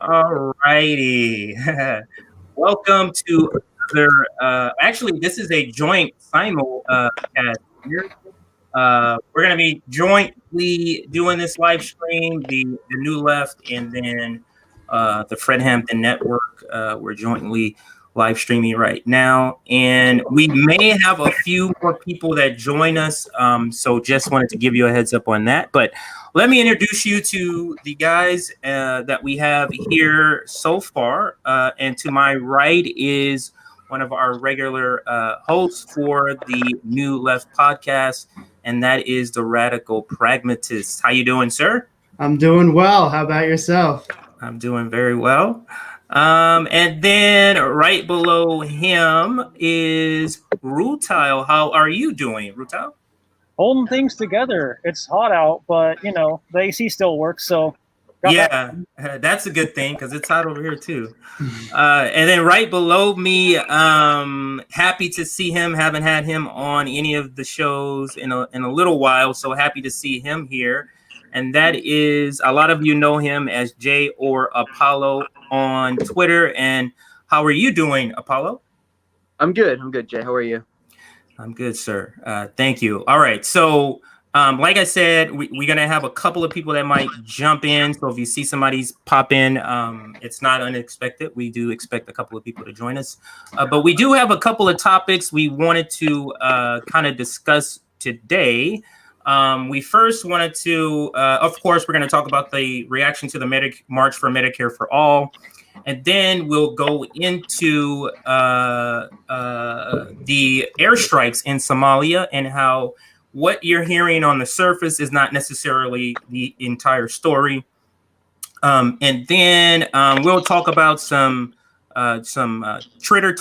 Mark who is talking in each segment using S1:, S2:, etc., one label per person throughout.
S1: All righty. Welcome to another. Actually, this is a joint cast here. We're going to be jointly doing this live stream, the New Left, and then the Fred Hampton Network. We're jointly live streaming right now, and we may have a few more people that join us. So just wanted to give you a heads up on that. But let me introduce you to the guys that we have here so far. And to my right is one of our regular hosts for the New Left podcast, and that is the Radical Pragmatist. How you doing, sir?
S2: I'm doing well. How about yourself?
S1: I'm doing very well. And then right below him is Rutile. How are you doing, Rutile?
S3: Holding things together. It's hot out, but the AC still works. So
S1: yeah, that's a good thing because it's hot over here too. And then right below me, happy to see him. Haven't had him on any of the shows in a little while, so happy to see him here. And that is, a lot of you know him as Jay or Apollo on Twitter. And how are you doing, Apollo?
S4: I'm good, Jay. How are you?
S1: I'm good, sir. Thank you. All right. So, like I said, we're going to have a couple of people that might jump in. So if you see somebody's pop in, it's not unexpected. We do expect a couple of people to join us. But we do have a couple of topics we wanted to kind of discuss today. We first wanted to, of course, we're going to talk about the reaction to the March for Medicare for All. And then we'll go into the airstrikes in Somalia and how what you're hearing on the surface is not necessarily the entire story. And then we'll talk about some Twitter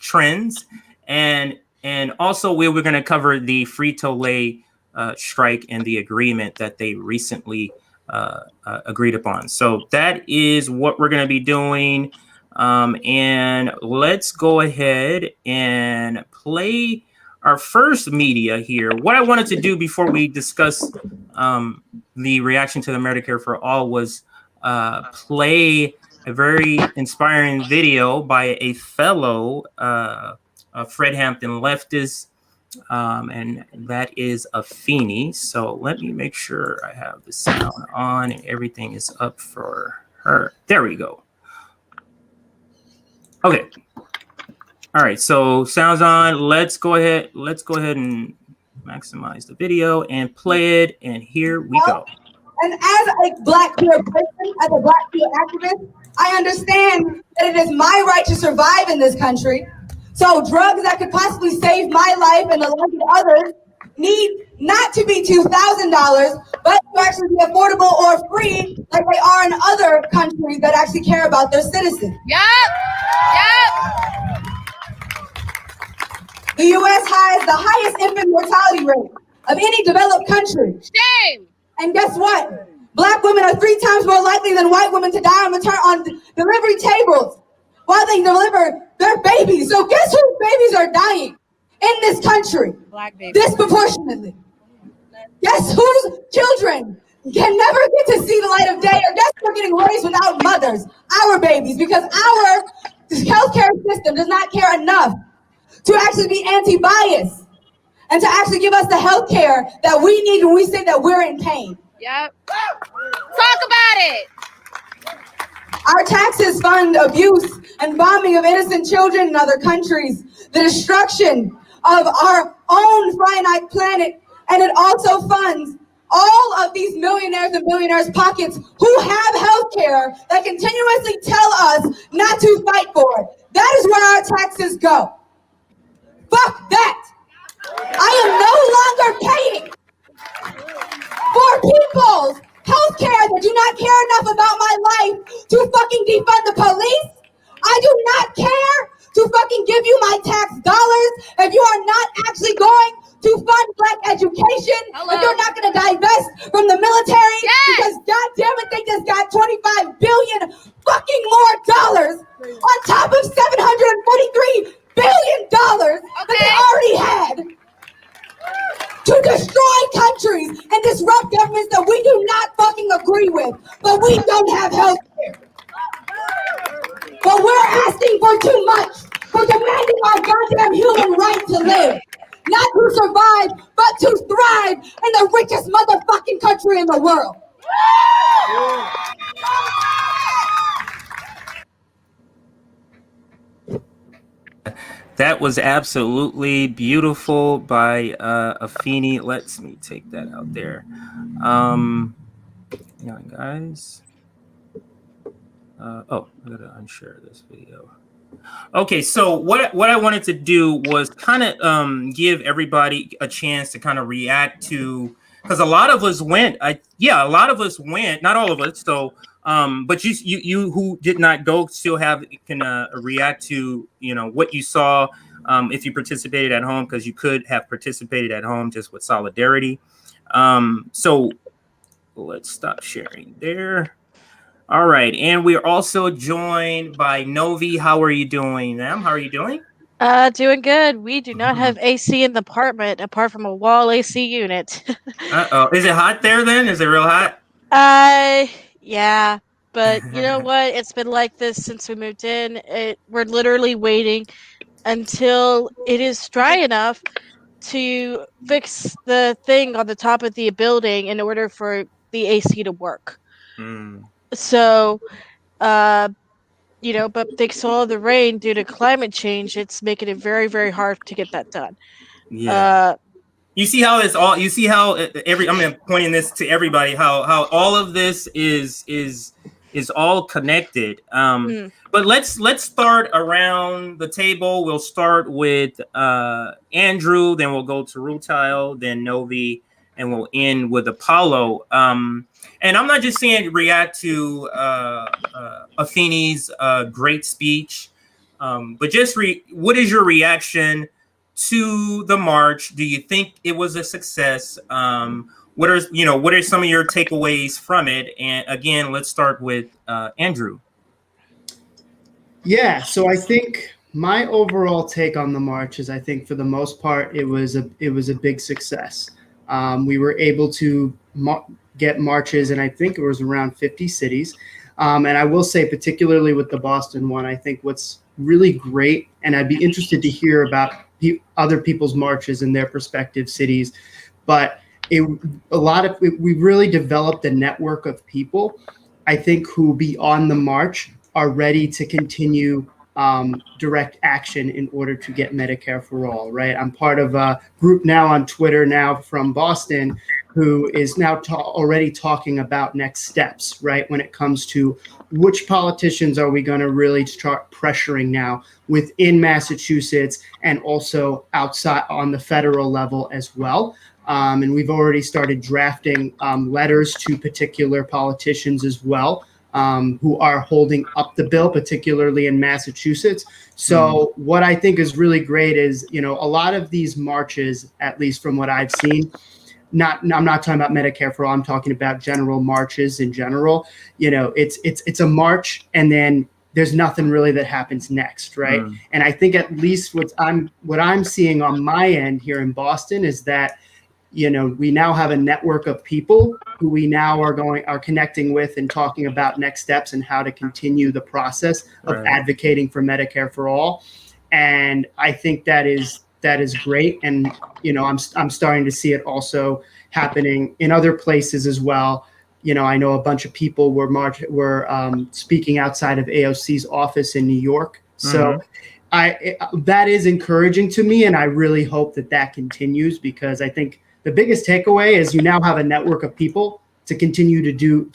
S1: trends, and also we're going to cover the Frito-Lay strike and the agreement that they recently agreed upon. So that is what we're going to be doing. And let's go ahead and play our first media here. What I wanted to do before we discuss the reaction to the Medicare for All was play a very inspiring video by a fellow Fred Hampton leftist, and that is Afeni. So let me make sure I have the sound on and everything is up for her. There we go. Okay. All right. So sounds on. Let's go ahead and maximize the video and play it. And here we go.
S5: And as a Black queer person, as a Black queer activist, I understand that it is my right to survive in this country. So drugs that could possibly save my life and the life of others need not to be $2,000, but to actually be affordable or free like they are in other countries that actually care about their citizens.
S6: Yep.
S5: The U.S. has the highest infant mortality rate of any developed country.
S6: Shame.
S5: And guess what? Black women are 3 times more likely than white women to die on delivery tables while they deliver their babies. So guess whose babies are dying in this country?
S6: Black babies.
S5: Disproportionately. Guess whose children can never get to see the light of day, or guess who are getting raised without mothers? Our babies, because our healthcare system does not care enough to actually be anti-bias and to actually give us the healthcare that we need when we say that we're in pain.
S6: Yep. Talk about it.
S5: Our taxes fund abuse and bombing of innocent children in other countries, the destruction of our own finite planet, and it also funds all of these millionaires and billionaires' pockets who have health care that continuously tell us not to fight for it. That is where our taxes go. Fuck that. I am no longer paying for people's health care that do not care enough about my life to fucking defund the police. I do not care to fucking give you my tax dollars if you are not actually going to fund Black education.
S6: Hello.
S5: If you're not going to divest from the military,
S6: Yes.
S5: because goddamn it, they just got 25 billion fucking more dollars on top of $743 billion that they already had to destroy countries and disrupt governments that we do not fucking agree with. but we don't have health care. But we're asking for too much, for demanding our goddamn human right to live. Not to survive, but to thrive in the richest motherfucking country in the world.
S1: That was absolutely beautiful by Afeni. Let me take that out there. Yeah, guys. Oh, I gotta unshare this video. Okay, so what I wanted to do was kind of give everybody a chance to kind of react to, because a lot of us went. A lot of us went, not all of us. So, but you who did not go still can react to what you saw if you participated at home, because you could have participated at home just with solidarity. So let's stop sharing there. All right, and we're also joined by Novi. How are you doing, ma'am? How are you doing?
S7: Doing good. We do not have AC in the apartment apart from a wall AC unit.
S1: Uh-oh. Is it hot there then? Is it real hot?
S7: Yeah. But you know what? It's been like this since we moved in. We're literally waiting until it is dry enough to fix the thing on the top of the building in order for the AC to work. So, but thanks to all the rain due to climate change, it's making it very, very hard to get that done.
S1: Yeah. You see how it's all. You see how I'm pointing this to everybody. How all of this is all connected. But let's start around the table. We'll start with Andrew, then we'll go to Rutile, then Novi, and we'll end with Apollo. And I'm not just saying react to Afeni's great speech, but just what is your reaction to the march? Do you think it was a success? What are some of your takeaways from it? And again, let's start with Andrew.
S2: Yeah, so I think my overall take on the march is I think for the most part it was a big success. We were able to get marches, and I think it was around 50 cities. And I will say, particularly with the Boston one, I think what's really great, and I'd be interested to hear about other people's marches in their respective cities, but we really developed a network of people, I think, who beyond the march are ready to continue direct action in order to get Medicare for all, right? I'm part of a group now on Twitter now from Boston who is now already talking about next steps, right? When it comes to which politicians are we going to really start pressuring now within Massachusetts and also outside on the federal level as well. And we've already started drafting letters to particular politicians as well, who are holding up the bill, particularly in Massachusetts. So what I think is really great is, a lot of these marches, at least from what I've seen, I'm not talking about Medicare for all, I'm talking about general marches in general. It's a march and then there's nothing really that happens next, right? And I think at least what I'm seeing on my end here in Boston is that we now have a network of people who we now are connecting with and talking about next steps and how to continue the process of advocating for Medicare for all. And I think that is great. And, I'm starting to see it also happening in other places as well. I know a bunch of people were speaking outside of AOC's office in New York. So that is encouraging to me. And I really hope that continues, because I think the biggest takeaway is you now have a network of people to continue to do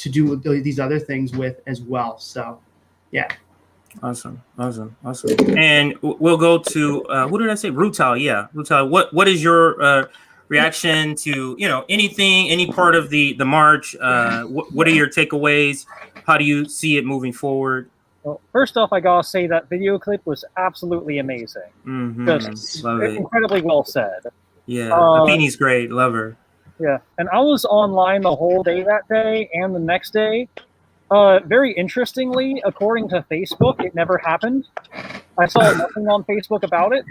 S2: these other things with as well. So, yeah. Awesome.
S1: And we'll go to who did I say? Rutile. Yeah, Rutile. What is your reaction to any part of the march? What are your takeaways? How do you see it moving forward?
S3: Well, first off, I gotta say that video clip was absolutely amazing. Just incredibly well said.
S1: Yeah, Afeni's great. Love her.
S3: Yeah, and I was online the whole day that day and the next day. Very interestingly, according to Facebook, it never happened. I saw nothing on Facebook about it.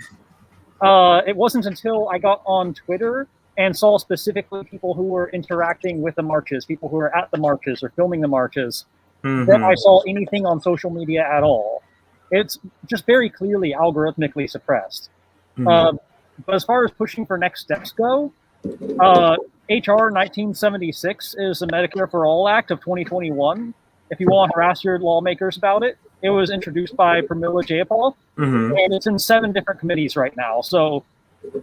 S3: It wasn't until I got on Twitter and saw specifically people who were interacting with the marches, people who were at the marches or filming the marches, than I saw anything on social media at all. It's just very clearly algorithmically suppressed. But as far as pushing for next steps go, HR 1976 is the Medicare for All Act of 2021. If you want to harass your lawmakers about it, it was introduced by Pramila Jayapal, and it's in 7 different committees right now. So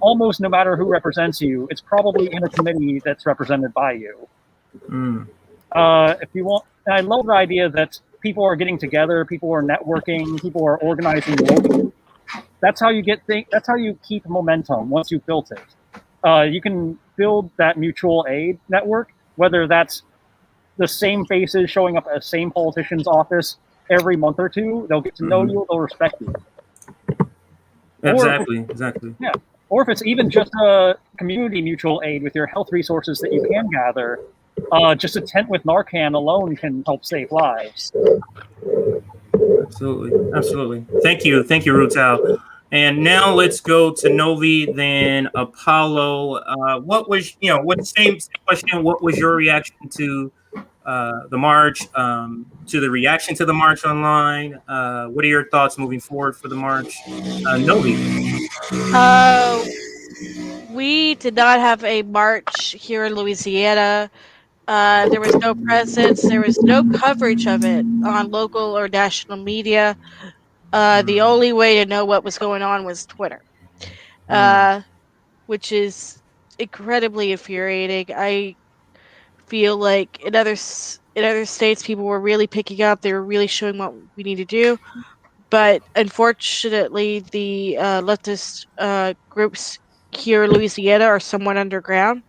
S3: almost no matter who represents you, it's probably in a committee that's represented by you. If you want, and I love the idea that people are getting together, people are networking, people are organizing locally. That's how you that's how you keep momentum once you've built it. You can build that mutual aid network, whether that's the same faces showing up at the same politician's office every month or two. They'll get to know you, they'll respect you.
S1: Exactly.
S3: Yeah. Or if it's even just a community mutual aid with your health resources that you can gather, just a tent with Narcan alone can help save lives.
S1: Absolutely. Thank you, Rutal. And now let's go to Novi, then Apollo. What was, same question? What was your reaction to the march? To the reaction to the march online? What are your thoughts moving forward for the march? Novi.
S7: We did not have a march here in Louisiana. There was no presence. There was no coverage of it on local or national media. The only way to know what was going on was Twitter, which is incredibly infuriating. I feel like in other states, people were really picking up. They were really showing what we need to do. But unfortunately, the leftist groups here in Louisiana are somewhat underground.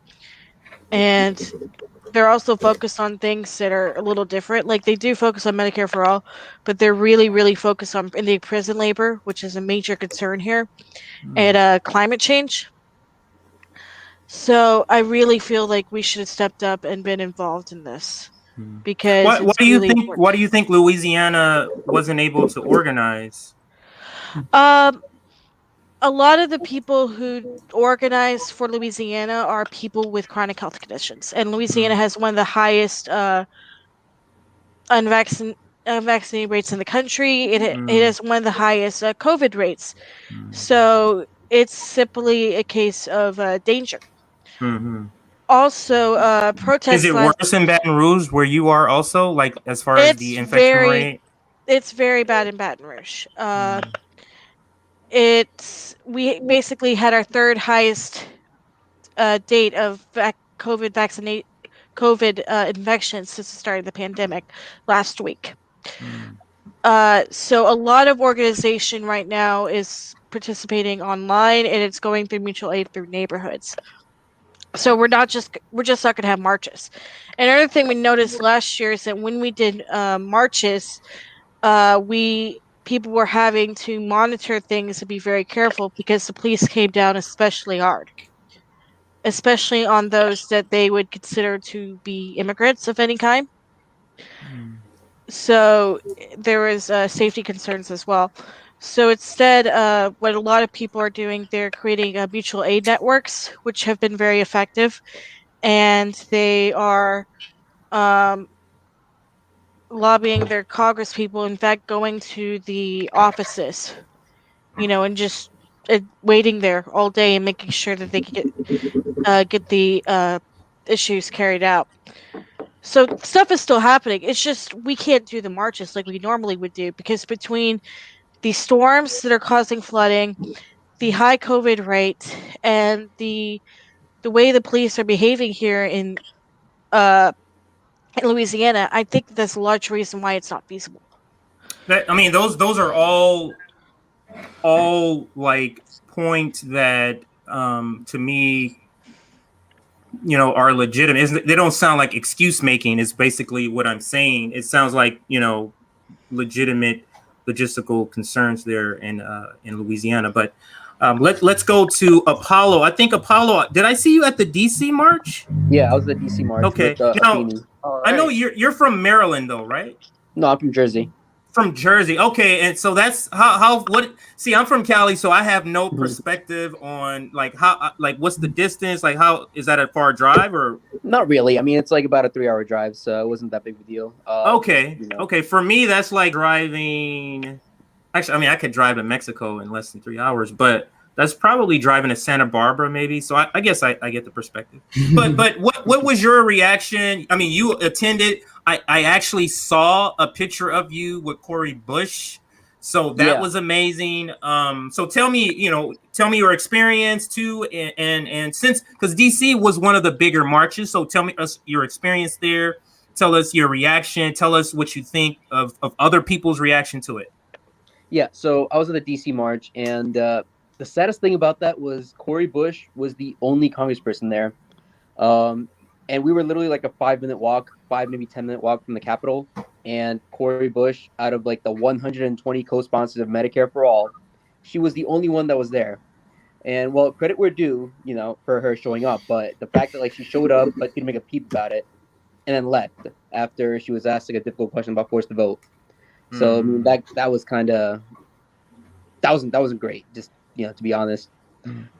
S7: And they're also focused on things that are a little different. Like, they do focus on Medicare for all, but they're really, really focused on Indian prison labor, which is a major concern here, and climate change. So I really feel like we should have stepped up and been involved in this. Because
S1: what do you think? Important. Why do you think Louisiana wasn't able to organize?
S7: A lot of the people who organize for Louisiana are people with chronic health conditions, and Louisiana has one of the highest unvaccinated rates in the country. It has one of the highest COVID rates. So it's simply a case of danger. Also, protests.
S1: Is it worse in Baton Rouge, where you are also, like, as far as the infection rate?
S7: It's very bad in Baton Rouge. We basically had our 3rd highest date of COVID infections since the start of the pandemic last week. So a lot of organization right now is participating online, and it's going through mutual aid through neighborhoods. So we're just not going to have marches. Another thing we noticed last year is that when we did marches, people were having to monitor things and be very careful because the police came down especially hard, especially on those that they would consider to be immigrants of any kind. So there was safety concerns as well. So instead, what a lot of people are doing, they're creating mutual aid networks, which have been very effective, and they are lobbying their Congress people, in fact, going to the offices, and just waiting there all day and making sure that they can get the issues carried out. So stuff is still happening. It's just we can't do the marches like we normally would do, because between the storms that are causing flooding, the high COVID rate, and the way the police are behaving here in Louisiana, I think that's a large reason why it's not feasible.
S1: Those are all like points that to me, are legitimate. They don't sound like excuse making. Is basically what I'm saying. It sounds like legitimate logistical concerns there in Louisiana. But let's go to Apollo. I think Apollo. Did I see you at the DC march?
S4: Yeah, I was at the DC march.
S1: Okay.
S4: With,
S1: now I know you're from Maryland though, right?
S4: No, I'm from Jersey.
S1: from Jersey. Okay, and so that's how what. See, I'm from Cali, so I have no perspective on like how like what's the distance? Like how is that a far drive or?
S4: Not really. I mean, it's like about a 3-hour drive, so it wasn't that big of a deal.
S1: Okay,
S4: you know.
S1: okay. For me, that's like driving. Actually, I mean, I could drive to Mexico in less than 3 hours, but that's probably driving to Santa Barbara, maybe. So I guess I get the perspective. But what was your reaction? I mean, you attended. I actually saw a picture of you with Cori Bush, so that was amazing. So tell me your experience too, and since because DC was one of the bigger marches, so tell me your experience there. Tell us your reaction. Tell us what you think of other people's reaction to it.
S4: Yeah, so I was at the DC march, and the saddest thing about that was Cori Bush was the only congressperson there. And we were literally like a 5-minute walk, 5 maybe 10-minute walk from the Capitol. And Cori Bush, out of like the 120 co-sponsors of Medicare for All, she was the only one that was there. And well, credit where due, for her showing up. But the fact that like she showed up but didn't make a peep about it, and then left after she was asked like a difficult question about forced to vote. So I mean, that was kind of that wasn't great, just to be honest.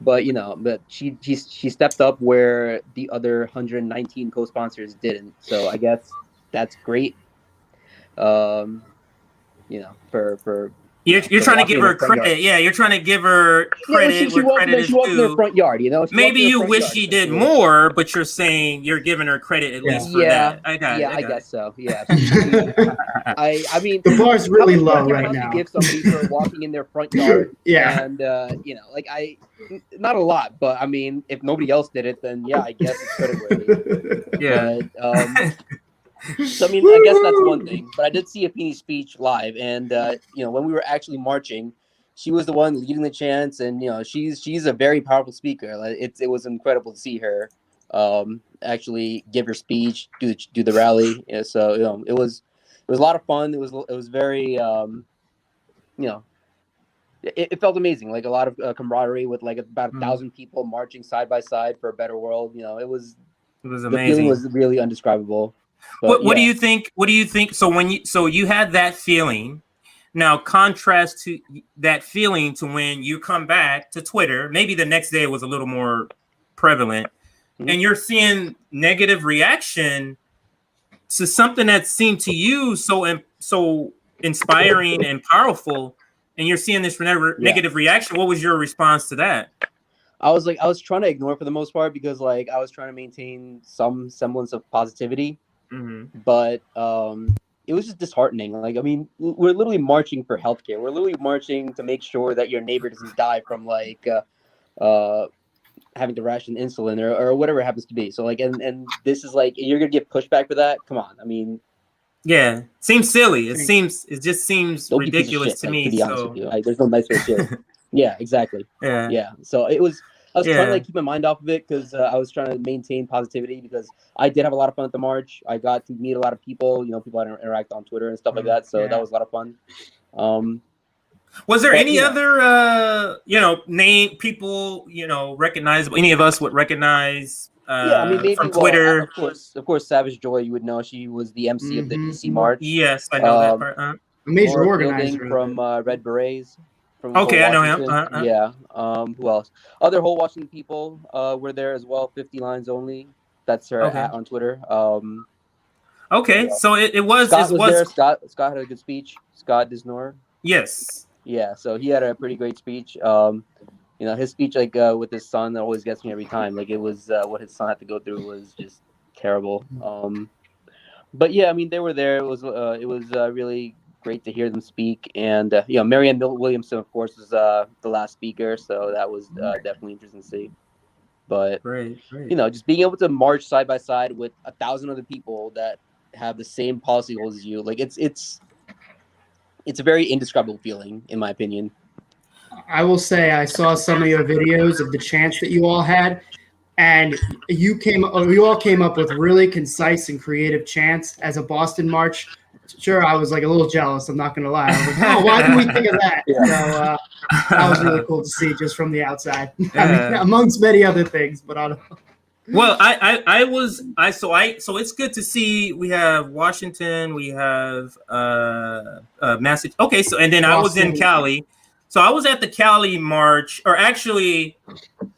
S4: But but she stepped up where the other 119 co-sponsors didn't. So I guess that's great. For
S1: You're trying to give her credit. Yeah, you're trying to give her credit where credit is
S4: walked in
S1: due.
S4: her front yard,
S1: Maybe you wish she did more, but you're saying you're giving her credit at least for that. I
S4: guess so. Yeah. I mean,
S2: the bar's really low right now.
S4: Give somebody for walking in their front yard.
S2: Yeah.
S4: And not a lot, but I mean, if nobody else did it, then yeah, I guess it's creditworthy.
S1: Yeah.
S4: But, so I mean, I guess that's one thing. But I did see Apini's speech live, and when we were actually marching, she was the one leading the chants, and she's a very powerful speaker. Like, it was incredible to see her actually give her speech, do the rally. So it was a lot of fun. It was very it felt amazing, like a lot of camaraderie with like about 1,000 people marching side by side for a better world. It was amazing. The feeling was really indescribable. But,
S1: what do you think? What do you think? So you had that feeling. Now contrast to that feeling to when you come back to Twitter. Maybe the next day it was a little more prevalent, and you're seeing negative reaction to something that seemed to you so inspiring and powerful, and you're seeing this negative reaction. What was your response to that?
S4: I was trying to ignore it for the most part because like I was trying to maintain some semblance of positivity. But it was just disheartening. Like, I mean, we're literally marching for healthcare. We're literally marching to make sure that your neighbor doesn't die from like having to ration insulin or whatever it happens to be. So like, and this is like, you're gonna get pushback for that? Come on. I mean,
S1: yeah, seems silly. It just seems ridiculous to me.
S4: To be honest with you, like, there's no nice way to shit. Yeah, exactly. Yeah. So I was trying to like keep my mind off of it because I was trying to maintain positivity because I did have a lot of fun at the march. I got to meet a lot of people, people I interact on Twitter and stuff like that. So that was a lot of fun.
S1: Was there any other, name people, recognizable? Any of us would recognize maybe, from Twitter?
S4: Of course, Savage Joy, you would know. She was the MC of the DC March.
S1: Yes, I know that part.
S2: A major organizer
S4: from Red Berets.
S1: Okay, I know him.
S4: Yeah. Who else? Other whole Washington people were there as well. 50 lines only. That's her at on Twitter.
S1: Okay, so it was.
S4: Scott was there. Scott had a good speech. Scott Disnor.
S1: Yes.
S4: Yeah. So he had a pretty great speech. His speech like with his son that always gets me every time. Like it was what his son had to go through was just terrible. But yeah, I mean they were there. It was really great to hear them speak, and Marianne Williamson, of course, was the last speaker, so that was definitely interesting to see. But
S1: great.
S4: Just being able to march side by side with 1,000 other people that have the same policy goals as you, like it's a very indescribable feeling, in my opinion.
S2: I will say I saw some of your videos of the chants that you all had, and you all came up with really concise and creative chants as a Boston march. Sure, I was like a little jealous. I'm not going to lie. I was like, oh, why didn't we think of that?
S4: Yeah.
S2: So that was really cool to see just from the outside. I mean, amongst many other things, but I don't know.
S1: Well, so it's good to see we have Washington, we have Massachusetts. Okay, so and then I was in
S2: Boston.
S1: Cali, so I was at the Cali march, or actually,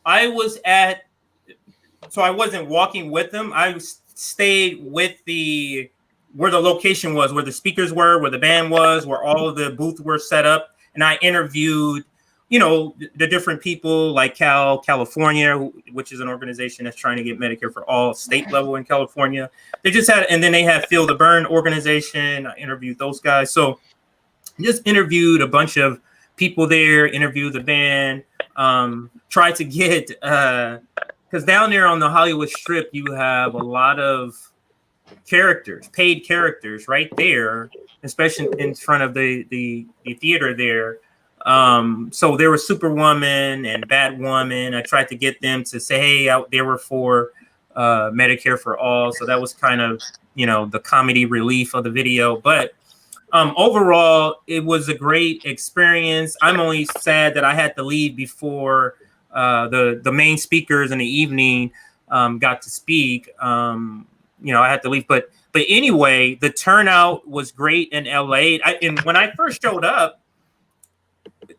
S1: I was at. So I wasn't walking with them. I stayed with the where the location was, where the speakers were, where the band was, where all of the booths were set up, and I interviewed, the different people like California, which is an organization that's trying to get Medicare for all state level in California. They just had, and then they had Feel the Burn organization. I interviewed those guys. So just interviewed a bunch of people there, interviewed the band, tried to get, because down there on the Hollywood Strip, you have a lot of paid characters right there, especially in front of the theater there. So there was Superwoman and Batwoman. I tried to get them to say, hey, they were for Medicare for all. So that was kind of, the comedy relief of the video. But overall, it was a great experience. I'm only sad that I had to leave before the main speakers in the evening got to speak. I had to leave, but anyway, the turnout was great in LA. And when I first showed up,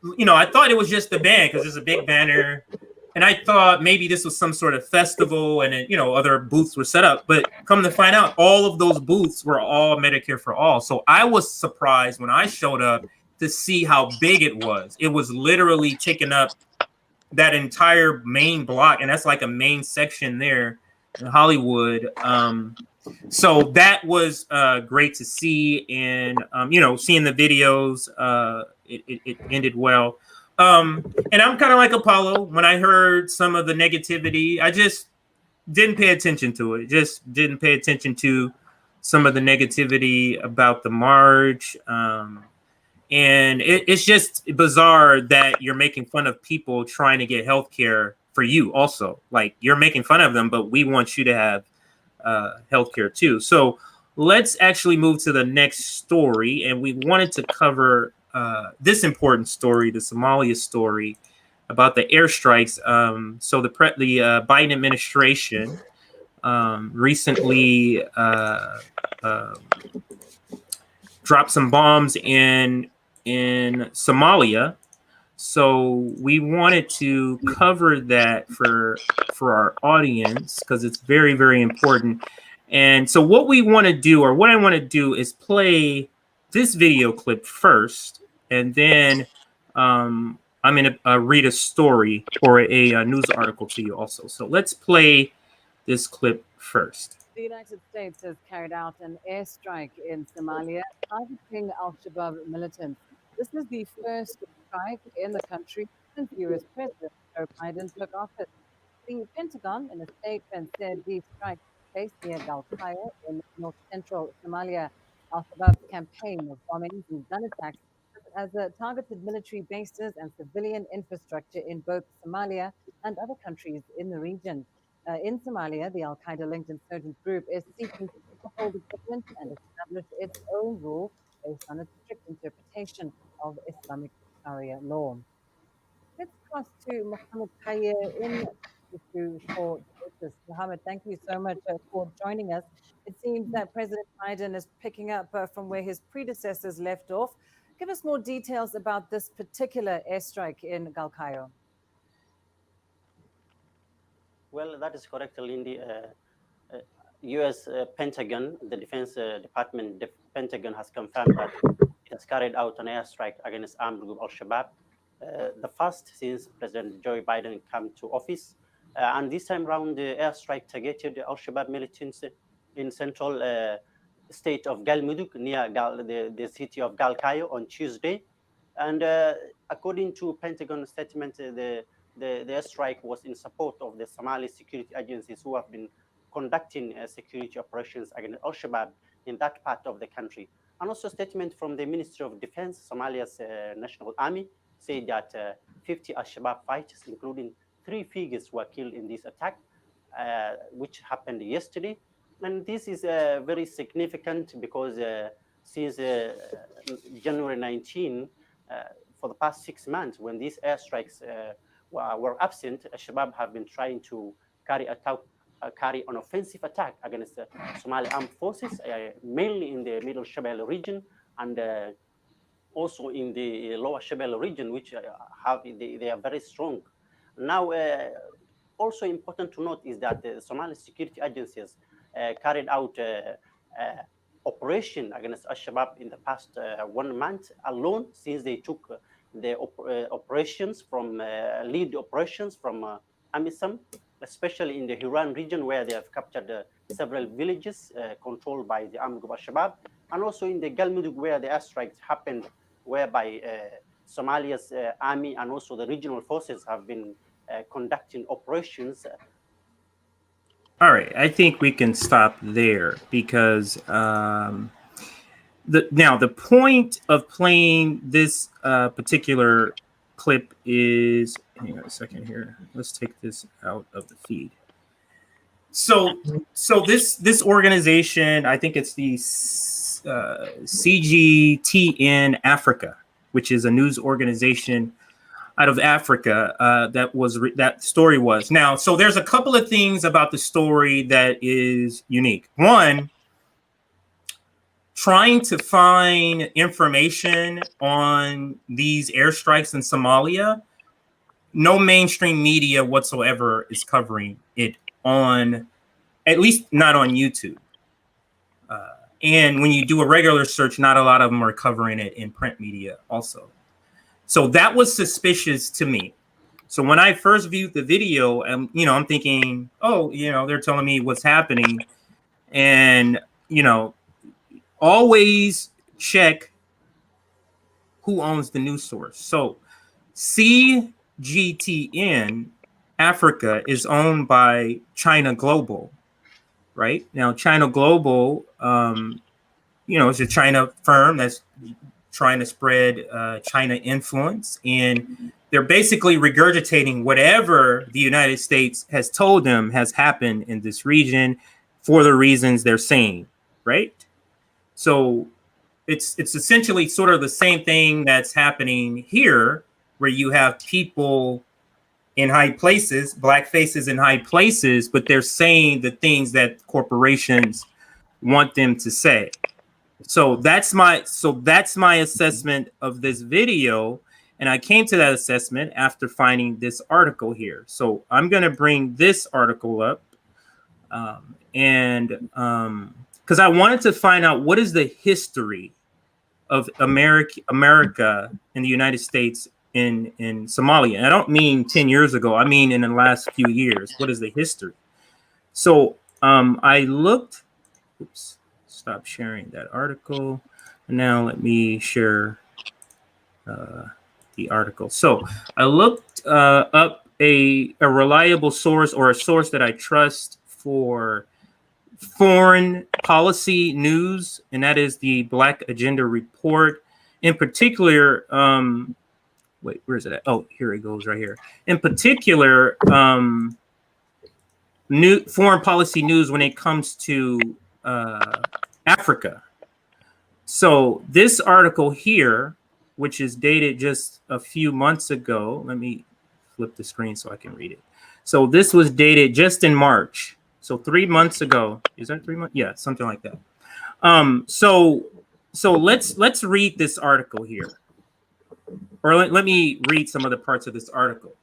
S1: I thought it was just the band because there's a big banner. And I thought maybe this was some sort of festival and then, other booths were set up. But come to find out, all of those booths were all Medicare for all. So I was surprised when I showed up to see how big it was. It was literally taking up that entire main block. And that's like a main section there in Hollywood. So that was great to see. And, seeing the videos, it ended well. And I'm kind of like Apollo. When I heard some of the negativity, I just didn't pay attention to it. Just didn't pay attention to some of the negativity about the march. And it's just bizarre that you're making fun of people trying to get health care for you also. Like, you're making fun of them, but we want you to have health care too. So let's actually move to the next story. And we wanted to cover this important story, the Somalia story about the airstrikes. So the Biden administration recently dropped some bombs in Somalia. So we wanted to cover that for our audience because it's very, very important. And so what I want to do is play this video clip first, and then I'm going to read a story or a news article to you also. So let's play this clip first.
S8: The United States has carried out an airstrike in Somalia, targeting al-Shabaab militants. This is the first strike in the country since U.S. President Joe Biden took office. The Pentagon, in a statement, said the strike took place near Galkayo in north-central Somalia. Al-Shabaab's campaign of bombings and gun attacks has targeted military bases and civilian infrastructure in both Somalia and other countries in the region. In Somalia, the Al-Qaeda-linked insurgent group is seeking to overhaul the government and establish its own rule based on its strict interpretation of Islamic Sharia law. Let's cross to Mohammed Khayer in for this. Mohammed, thank you so much for joining us. It seems that President Biden is picking up from where his predecessors left off. Give us more details about this particular airstrike in Galkayo.
S9: Well, that is correct, Lindy. U.S. Pentagon, the Defense Department, the Pentagon has confirmed that it has carried out an airstrike against armed group Al-Shabaab, the first since President Joe Biden came to office. And this time around, the airstrike targeted Al-Shabaab militants in central state of Galmudug, near the city of Galkayo on Tuesday. And according to Pentagon statement, the airstrike was in support of the Somali security agencies who have been conducting security operations against Al-Shabaab in that part of the country. And also a statement from the Ministry of Defense, Somalia's National Army, said that 50 Al-Shabaab fighters, including 3 figures, were killed in this attack, which happened yesterday. And this is very significant because since January 19, for the past 6 months, when these airstrikes were absent, Al-Shabaab have been trying to carry out carry an offensive attack against the Somali armed forces, mainly in the Middle Shabelle region and also in the Lower Shabelle region, which they are very strong. Now, also important to note is that the Somali security agencies carried out operation against Al-Shabaab in the past 1 month alone, since they took the operations from lead operations from AMISOM, especially in the Hiran region, where they have captured several villages controlled by the armed group Al-Shabaab, and also in the Galmudug, where the airstrikes happened, whereby Somalia's army and also the regional forces have been conducting operations.
S1: All right, I think we can stop there because the point of playing this particular clip is, hang on a second here. Let's take this out of the feed. So this organization, I think it's the CGTN Africa, which is a news organization out of Africa. That story was. Now, so there's a couple of things about the story that is unique. One, trying to find information on these airstrikes in Somalia, no mainstream media whatsoever is covering it, on, at least not on YouTube. And when you do a regular search, not a lot of them are covering it in print media also. So that was suspicious to me. So when I first viewed the video, I'm thinking, oh, they're telling me what's happening. And, always check who owns the news source. So CGTN Africa is owned by China Global, right? Now, China Global, it's a China firm that's trying to spread China influence, and they're basically regurgitating whatever the United States has told them has happened in this region for the reasons they're saying, right? So it's essentially sort of the same thing that's happening here, where you have people in high places, black faces in high places, but they're saying the things that corporations want them to say. So that's my assessment of this video, and I came to that assessment after finding this article here. So I'm going to bring this article up, because I wanted to find out what is the history of America in the United States in Somalia. And I don't mean 10 years ago. I mean in the last few years. What is the history? So I looked. Oops. Stop sharing that article. Now let me share the article. So I looked up a reliable source, or a source that I trust for foreign policy news, and that is the Black Agenda Report. In particular, wait, where is it at? Oh, here it goes, right here. In particular, new foreign policy news when it comes to Africa. So this article here, which is dated just a few months ago, let me flip the screen so I can read it. So this was dated just in March. So 3 months ago. Is that 3 months? Yeah, something like that. So let's read this article here. Or let me read some of the parts of this article.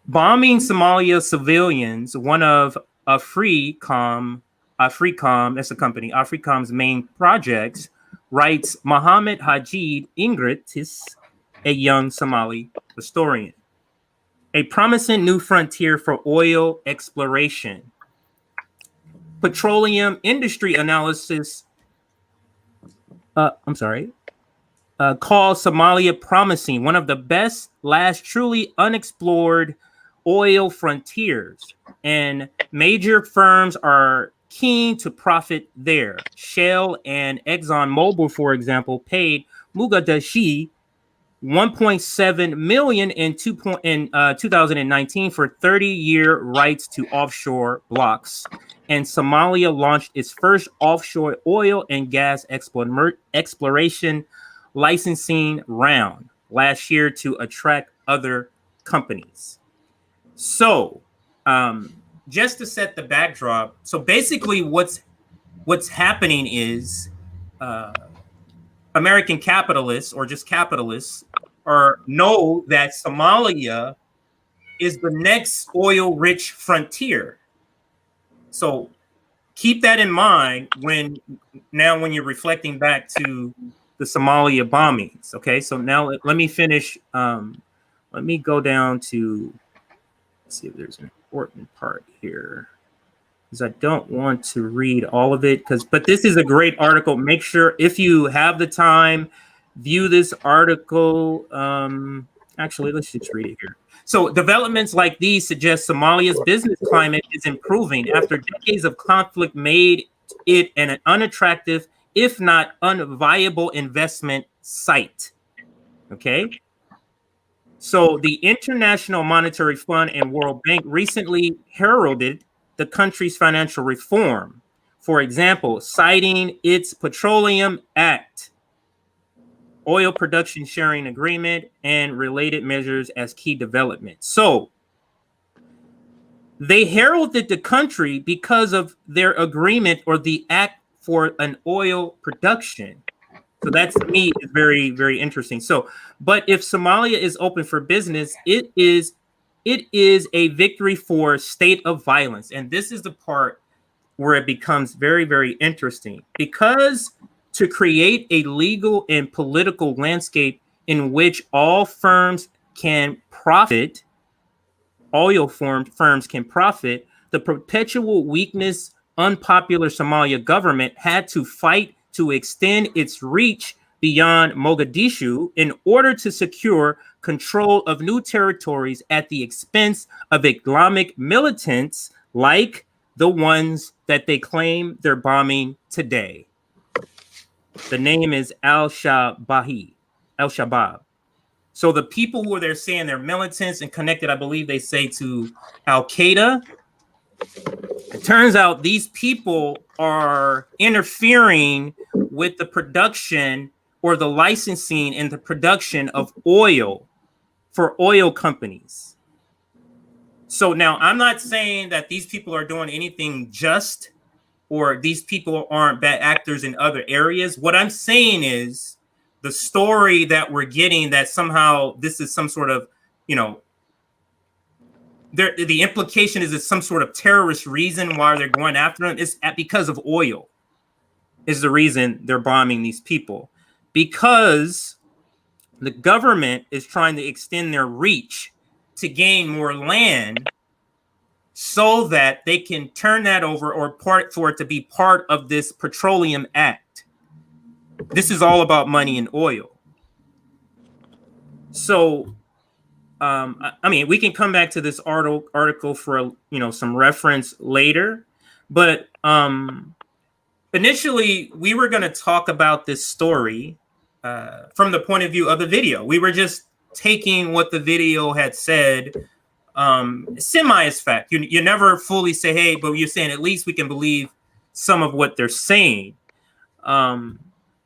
S1: Bombing Somalia civilians, one of Africom, that's a company, Africom's main projects, writes Mohammed Hajid Ingritis, a young Somali historian. A promising new frontier for oil exploration. Petroleum industry analysis, calls Somalia promising, one of the best last truly unexplored oil frontiers, and major firms are keen to profit there. Shell and ExxonMobil, for example, paid Mogadishu 1.7 million in 2019 for 30-year rights to offshore blocks. And Somalia launched its first offshore oil and gas exploration licensing round last year to attract other companies. So just to set the backdrop, so basically what's happening is American capitalists or just capitalists know that Somalia is the next oil-rich frontier. So keep that in mind when you're reflecting back to the Somalia bombings. Okay, so now let me finish. Let me go down to see if there's an important part here, because I don't want to read all of it. But this is a great article. Make sure if you have the time, view this article. Actually, let's just read it here. So developments like these suggest Somalia's business climate is improving after decades of conflict made it an unattractive, if not unviable, investment site. Okay. So the International Monetary Fund and World Bank recently heralded the country's financial reform. For example, citing its Petroleum Act, oil production sharing agreement, and related measures as key developments. So they heralded the country because of their agreement or the act for an oil production. So that to me is very, very interesting. So, but if Somalia is open for business, it is a victory for state of violence. And this is the part where it becomes very, very interesting, because to create a legal and political landscape in which all firms can profit, oil firms can profit, the perpetual weakness, unpopular Somalia government had to fight to extend its reach beyond Mogadishu in order to secure control of new territories at the expense of Islamic militants like the ones that they claim they're bombing today. The name is Al-Shabaab. So the people who are there saying they're militants and connected, I believe they say, to Al-Qaeda. It turns out these people are interfering with the production or the licensing and the production of oil for oil companies. So now I'm not saying that these people are doing anything just, or these people aren't bad actors in other areas. What I'm saying is the story that we're getting, that somehow this is some sort of, the implication is it's some sort of terrorist reason why they're going after them. It's because of oil is the reason they're bombing these people, because the government is trying to extend their reach to gain more land so that they can turn that over or for it to be part of this Petroleum Act. This is all about money and oil. So I mean, we can come back to this article for some reference later, but initially we were going to talk about this story from the point of view of the video. We were just taking what the video had said semi as fact. You never fully say, hey, but you're saying at least we can believe some of what they're saying.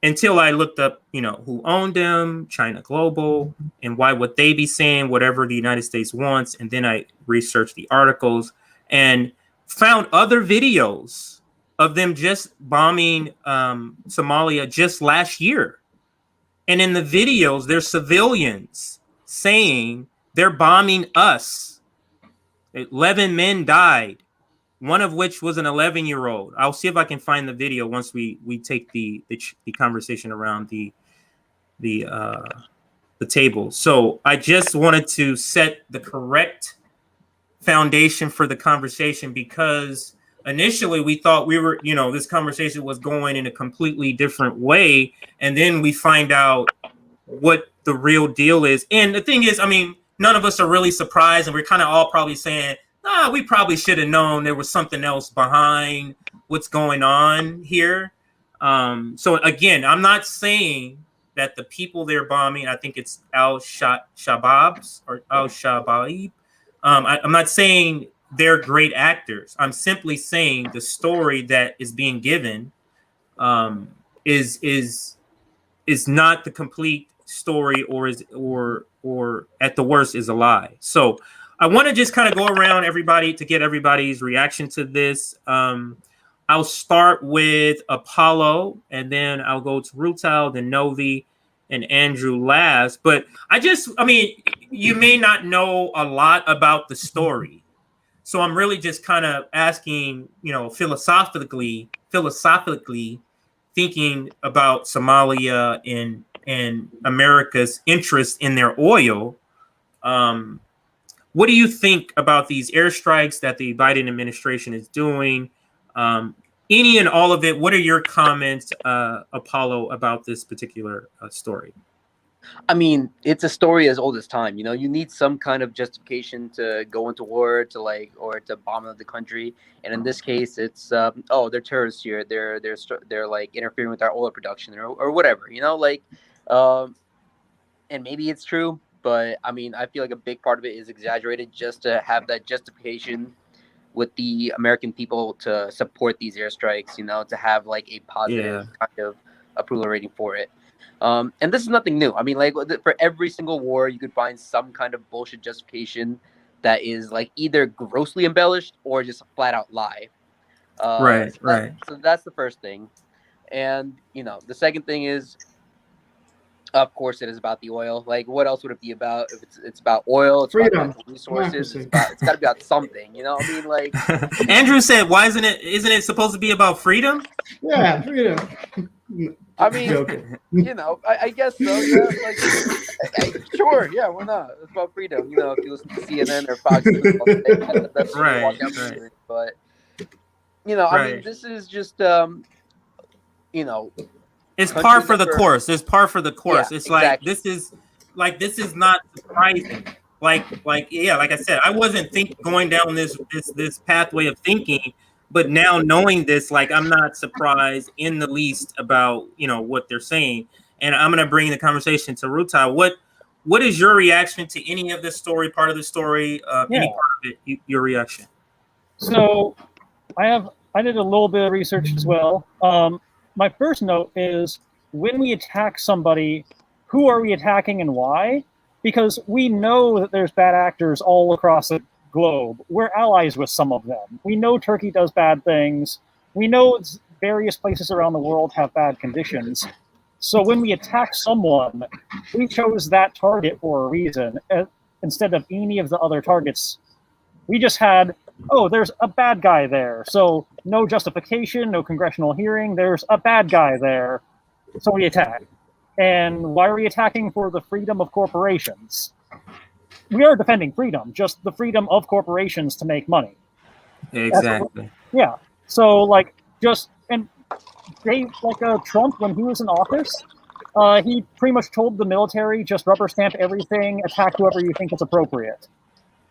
S1: Until I looked up, who owned them, China Global, and why would they be saying whatever the United States wants. And then I researched the articles and found other videos of them just bombing Somalia just last year. And in the videos, there's civilians saying they're bombing us. 11 men died, one of which was an 11-year-old. I'll see if I can find the video once we take the conversation around the table. So I just wanted to set the correct foundation for the conversation, because initially we thought we were, this conversation was going in a completely different way, and then we find out what the real deal is. And the thing is, I mean, none of us are really surprised, and we're kind of all probably saying, we probably should have known there was something else behind what's going on here. So again, I'm not saying that the people they're bombing, I think it's Al-Shabaab or Al-Shabaab. I'm not saying they're great actors. I'm simply saying the story that is being given is not the complete story, or at the worst is a lie. So I want to just kind of go around everybody to get everybody's reaction to this. I'll start with Apollo, and then I'll go to Rutal, then Novi, and Andrew last. But I mean, you may not know a lot about the story. So I'm really just kind of asking, philosophically thinking about Somalia and America's interest in their oil. What do you think about these airstrikes that the Biden administration is doing? Any and all of it. What are your comments, Apollo, about this particular story?
S4: I mean, it's a story as old as time. You need some kind of justification to go into war, or to bomb the country. And in this case, it's they're terrorists here. They're like interfering with our oil production or whatever. And maybe it's true, but I mean, I feel like a big part of it is exaggerated just to have that justification with the American people to support these airstrikes. To have like a positive kind of approval rating for it. And this is nothing new. I mean, like for every single war, you could find some kind of bullshit justification that is like either grossly embellished or just a flat out lie.
S1: Right.
S4: So that's the first thing. And, the second thing is, of course, it is about the oil. Like, what else would it be about? If it's about oil, it's
S2: freedom,
S4: about resources. It's got to be about something. I mean, like
S1: Andrew said, "Why isn't it supposed to be about freedom?"
S2: Yeah, freedom.
S4: I mean, I guess so. Yeah, sure, yeah, why not? It's about freedom. If you listen to CNN or Fox News, that's
S1: right.
S4: But I mean, this is just
S1: it's par for the course. It's par for the course.
S4: Yeah,
S1: it's
S4: exactly.
S1: this is not surprising. Like I said, I wasn't going down this pathway of thinking, but now knowing this, like, I'm not surprised in the least about what they're saying. And I'm gonna bring the conversation to Ruta. What is your reaction to any of this story? Part of the story, any part of it? Your reaction?
S3: So, I did a little bit of research as well. My first note is, when we attack somebody, who are we attacking and why? Because we know that there's bad actors all across the globe. We're allies with some of them. We know Turkey does bad things. We know various places around the world have bad conditions. So when we attack someone, we chose that target for a reason instead of any of the other targets. We just had, there's a bad guy there. So no justification, no congressional hearing. There's a bad guy there. So we attack. And why are we attacking? For the freedom of corporations. We are defending freedom, just the freedom of corporations to make money.
S1: Exactly.
S3: Yeah. So Trump, when he was in office, he pretty much told the military, just rubber stamp everything, attack whoever you think is appropriate.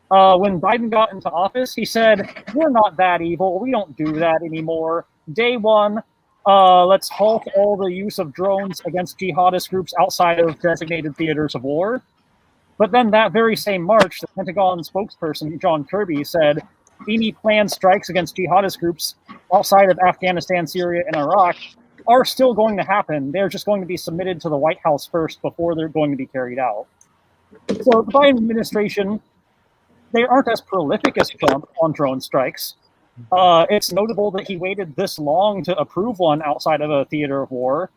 S3: When Biden got into office, he said, we're not that evil. We don't do that anymore. Day one, let's halt all the use of drones against jihadist groups outside of designated theaters of war. But then that very same March, the Pentagon spokesperson, John Kirby, said any planned strikes against jihadist groups outside of Afghanistan, Syria, and Iraq are still going to happen. They're just going to be submitted to the White House first before they're going to be carried out. So the Biden administration, they aren't as prolific as Trump on drone strikes. It's notable that he waited this long to approve one outside of a theater of war,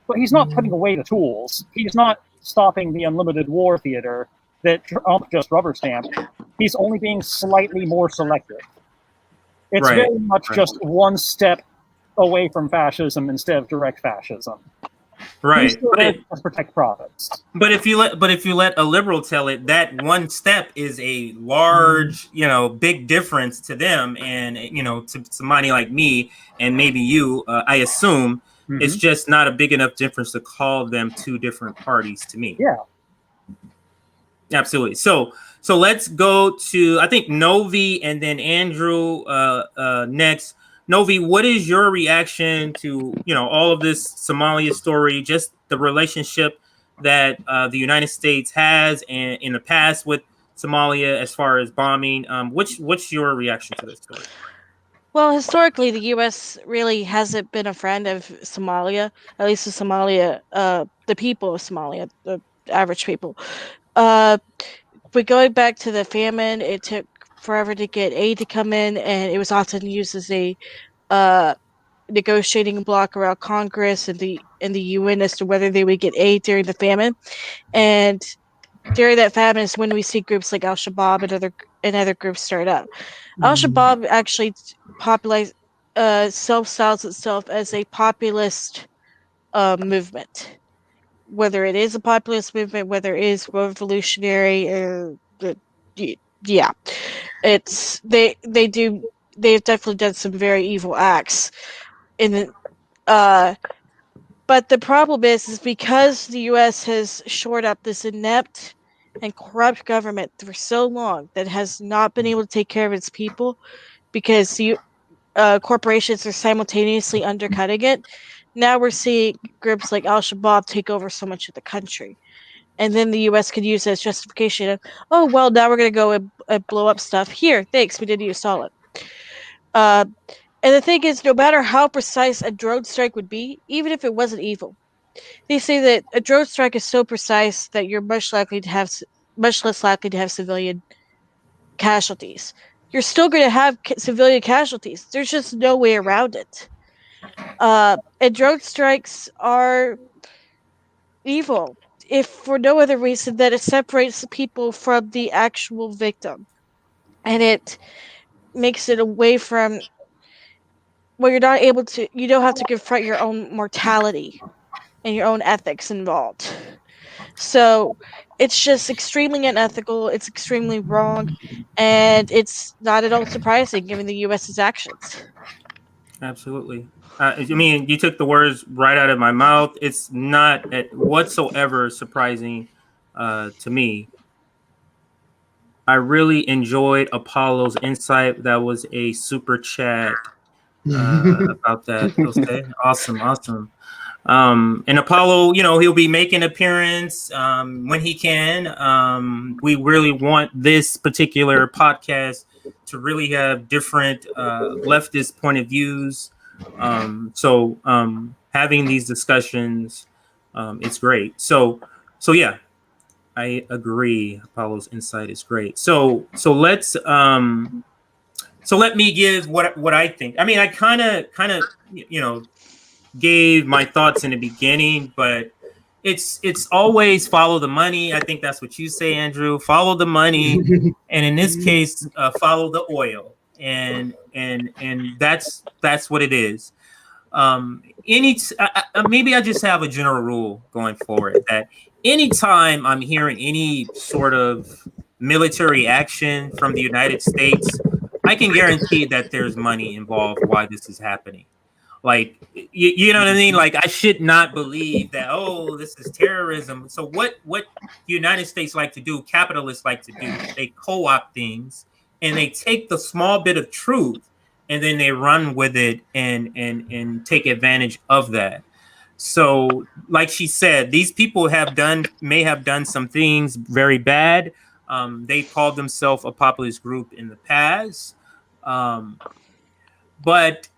S3: but he's not putting away the tools. He's not stopping the unlimited war theater that Trump just rubber stamped. He's only being slightly more selective. It's very much just one step away from fascism instead of direct fascism.
S1: Right.
S3: But protect profits.
S1: But if you let a liberal tell it, that one step is a large, big difference to them, and to somebody like me and maybe you, I assume. It's just not a big enough difference to call them two different parties to me.
S3: Yeah.
S1: Absolutely. So let's go to, I think, Novi and then Andrew next. Novi, what is your reaction to, all of this Somalia story, just the relationship that the United States has and in the past with Somalia as far as bombing? What's your reaction to this story?
S7: Well, historically, the U.S. really hasn't been a friend of Somalia, at least the Somalia, the people of Somalia, the average people. but going back to the famine, it took forever to get aid to come in, and it was often used as a negotiating bloc around Congress and the UN as to whether they would get aid during the famine. And during that famine is when we see groups like Al Shabaab and other groups start up. Al Shabaab actually self-styles itself as a populist movement. Whether it is a populist movement, whether it is revolutionary, yeah, it's they've definitely done some very evil acts in the but the problem is because the US has shored up this inept and corrupt government for so long that has not been able to take care of its people because corporations are simultaneously undercutting it. Now we're seeing groups like Al Shabaab take over so much of the country. And then the US could use as justification of, oh, well, now we're going to go and blow up stuff. Here, thanks, we didn't use solid. And the thing is, no matter how precise a drone strike would be, even if it wasn't evil, they say that a drone strike is so precise that you're much less likely to have civilian casualties. You're still going to have civilian casualties. There's just no way around it. And drone strikes are evil, if for no other reason that it separates people from the actual victim, and it makes it away from where you don't have to confront your own mortality and your own ethics involved. So it's just extremely unethical, it's extremely wrong, and it's not at all surprising given the US's actions.
S1: Absolutely. I mean, you took the words right out of my mouth. It's not whatsoever surprising to me. I really enjoyed Apollo's insight. That was a super chat about that. Okay, awesome. And Apollo, he'll be making an appearance when he can. We really want this particular podcast to really have different leftist point of views. So having these discussions, it's great. So yeah, I agree. Apollo's insight is great. So let's so let me give what I think. I mean, I kind of gave my thoughts in the beginning, but it's always follow the money. I think that's what you say, Andrew. Follow the money, and in this case, follow the oil, and that's what it is. Maybe I just have a general rule going forward that anytime I'm hearing any sort of military action from the United States, I can guarantee that there's money involved why this is happening. Like, you know what I mean? Like, I should not believe that, oh, this is terrorism. So what the United States like to do, capitalists like to do, they co-opt things and they take the small bit of truth and then they run with it and take advantage of that. So, like she said, these people may have done some things very bad. They called themselves a populist group in the past. But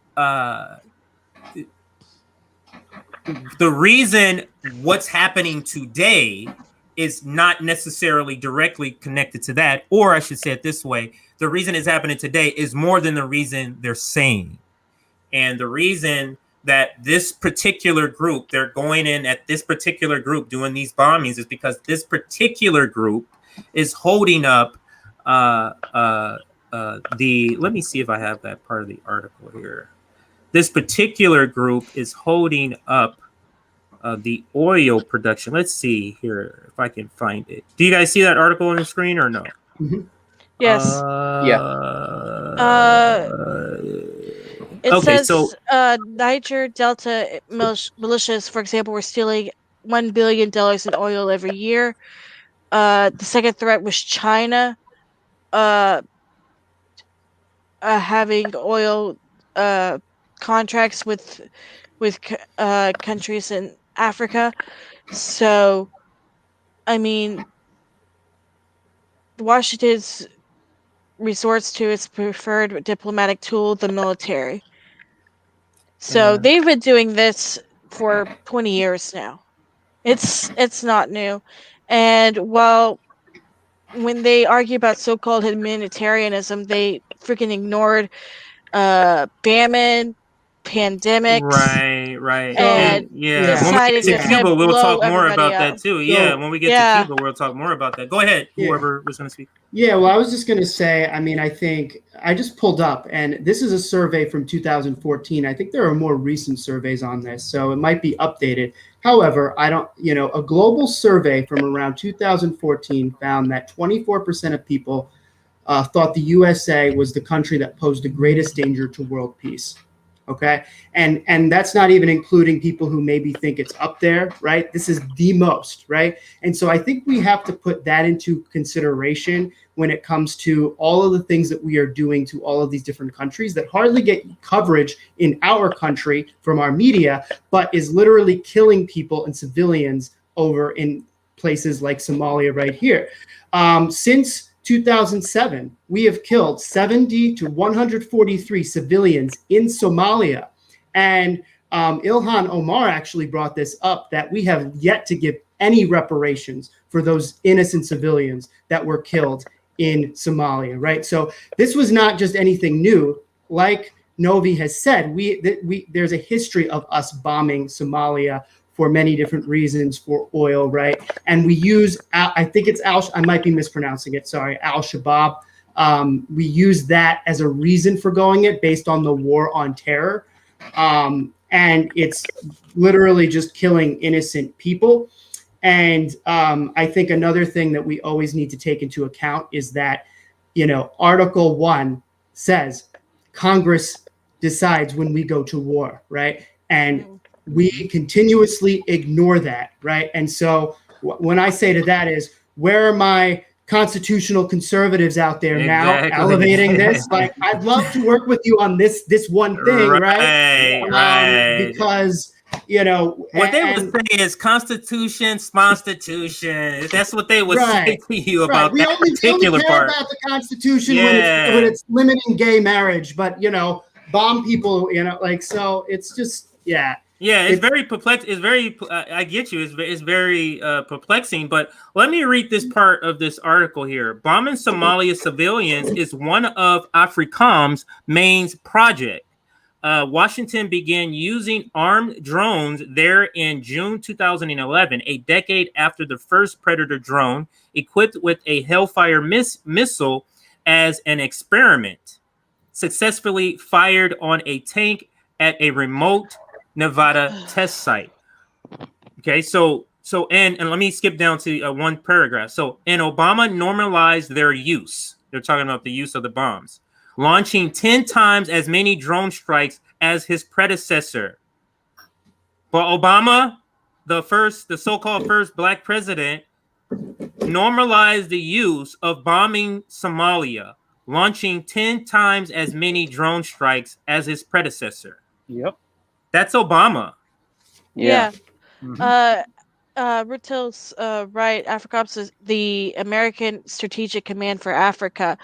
S1: the reason what's happening today is not necessarily directly connected to that, or I should say it this way, the reason it's happening today is more than the reason they're saying. And the reason that this particular group, they're going in at this particular group doing these bombings is because this particular group is holding up let me see if I have that part of the article here. This particular group is holding up the oil production. Let's see here if I can find it. Do you guys see that article on the screen or no?
S7: Yes. It
S1: okay,
S7: says
S1: so
S7: Niger Delta militias, for example, were stealing $1 billion in oil every year. The second threat was China having oil contracts with countries in Africa. So, I mean, Washington's resorts to its preferred diplomatic tool, the military. So they've been doing this for 20 years now. It's not new. And while when they argue about so-called humanitarianism, they freaking ignored famine, pandemics,
S1: Right.
S7: and
S1: When we
S7: decided
S1: get
S7: to
S1: to
S7: kind
S1: Cuba,
S7: of
S1: we'll
S7: blow
S1: talk more
S7: everybody
S1: about
S7: up.
S1: that too. Yeah, when we get to
S7: Yeah.
S1: Cuba, we'll talk more about that. Go ahead, whoever was going to speak.
S2: Yeah, well, I was just going to say, I mean, I think I just pulled up, and this is a survey from 2014. I think there are more recent surveys on this, so it might be updated. However, I don't, a global survey from around 2014 found that 24% of people thought the USA was the country that posed the greatest danger to world peace. Okay, and that's not even including people who maybe think it's up there, right? This is the most, right? And so I think we have to put that into consideration when it comes to all of the things that we are doing to all of these different countries that hardly get coverage in our country from our media, but is literally killing people and civilians over in places like Somalia right here. Since 2007, we have killed 70 to 143 civilians in Somalia. And Ilhan Omar actually brought this up, that we have yet to give any reparations for those innocent civilians that were killed in Somalia, right? So this was not just anything new. Like Novi has said, there's a history of us bombing Somalia for many different reasons, for oil, right? And we use, I think it's I might be mispronouncing it, sorry, Al-Shabaab. We use that as a reason for going it based on the war on terror. And it's literally just killing innocent people. And I think another thing that we always need to take into account is that, Article 1 says Congress decides when we go to war, right? And we continuously ignore that, right? And so when I say to that is, where are my constitutional conservatives out there now elevating this? Like, I'd love to work with you on this one thing, right? Because,
S1: what they would say is Constitution, Sponstitution. That's what they would say to you about that particular part.
S2: We only care about the Constitution when it's limiting gay marriage, but, bomb people, so it's just,
S1: Yeah, it's very perplexing. It's very, I get you. It's very perplexing. But let me read this part of this article here. Bombing Somalia civilians is one of AFRICOM's main project. Washington began using armed drones there in June 2011, a decade after the first Predator drone, equipped with a Hellfire missile as an experiment, successfully fired on a tank at a remote Nevada test site. Okay, so and let me skip down to one paragraph. So, and Obama normalized their use. They're talking about the use of the bombs, launching 10 times as many drone strikes as his predecessor. But Obama, the so-called first black president, normalized the use of bombing Somalia, launching 10 times as many drone strikes as his predecessor.
S3: Yep.
S1: That's Obama.
S7: Yeah. Ritel's right. AFRICOMS is the American Strategic Command for Africa,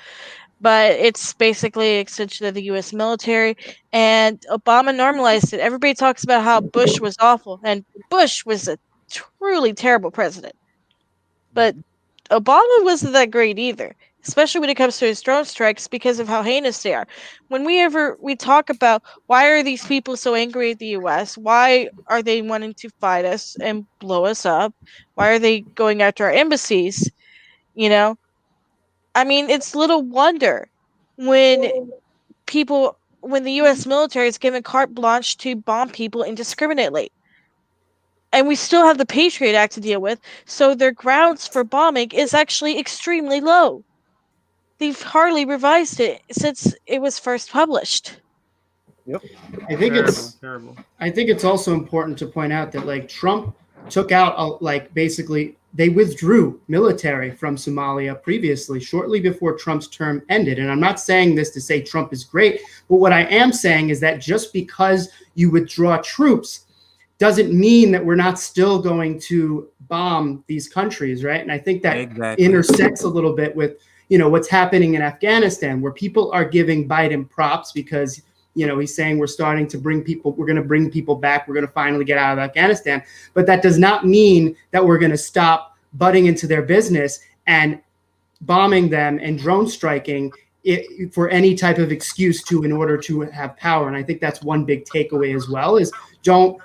S7: but it's basically an extension of the U.S. military. And Obama normalized it. Everybody talks about how Bush was awful, and Bush was a truly terrible president. But Obama wasn't that great either, especially when it comes to his drone strikes because of how heinous they are. When we talk about why are these people so angry at the U.S., why are they wanting to fight us and blow us up, why are they going after our embassies, I mean, it's little wonder when the U.S. military is given carte blanche to bomb people indiscriminately. And we still have the Patriot Act to deal with, so their grounds for bombing is actually extremely low. They've hardly revised it since it was first published.
S3: Yep.
S2: I think it's also important to point out that Trump took out basically they withdrew military from Somalia previously, shortly before Trump's term ended. And I'm not saying this to say Trump is great, but what I am saying is that just because you withdraw troops doesn't mean that we're not still going to bomb these countries, right? And I think that intersects a little bit with what's happening in Afghanistan, where people are giving Biden props because he's saying we're going to bring people back. We're going to finally get out of Afghanistan. But that does not mean that we're going to stop butting into their business and bombing them and drone striking for any type of excuse in order to have power. And I think that's one big takeaway as well, is don't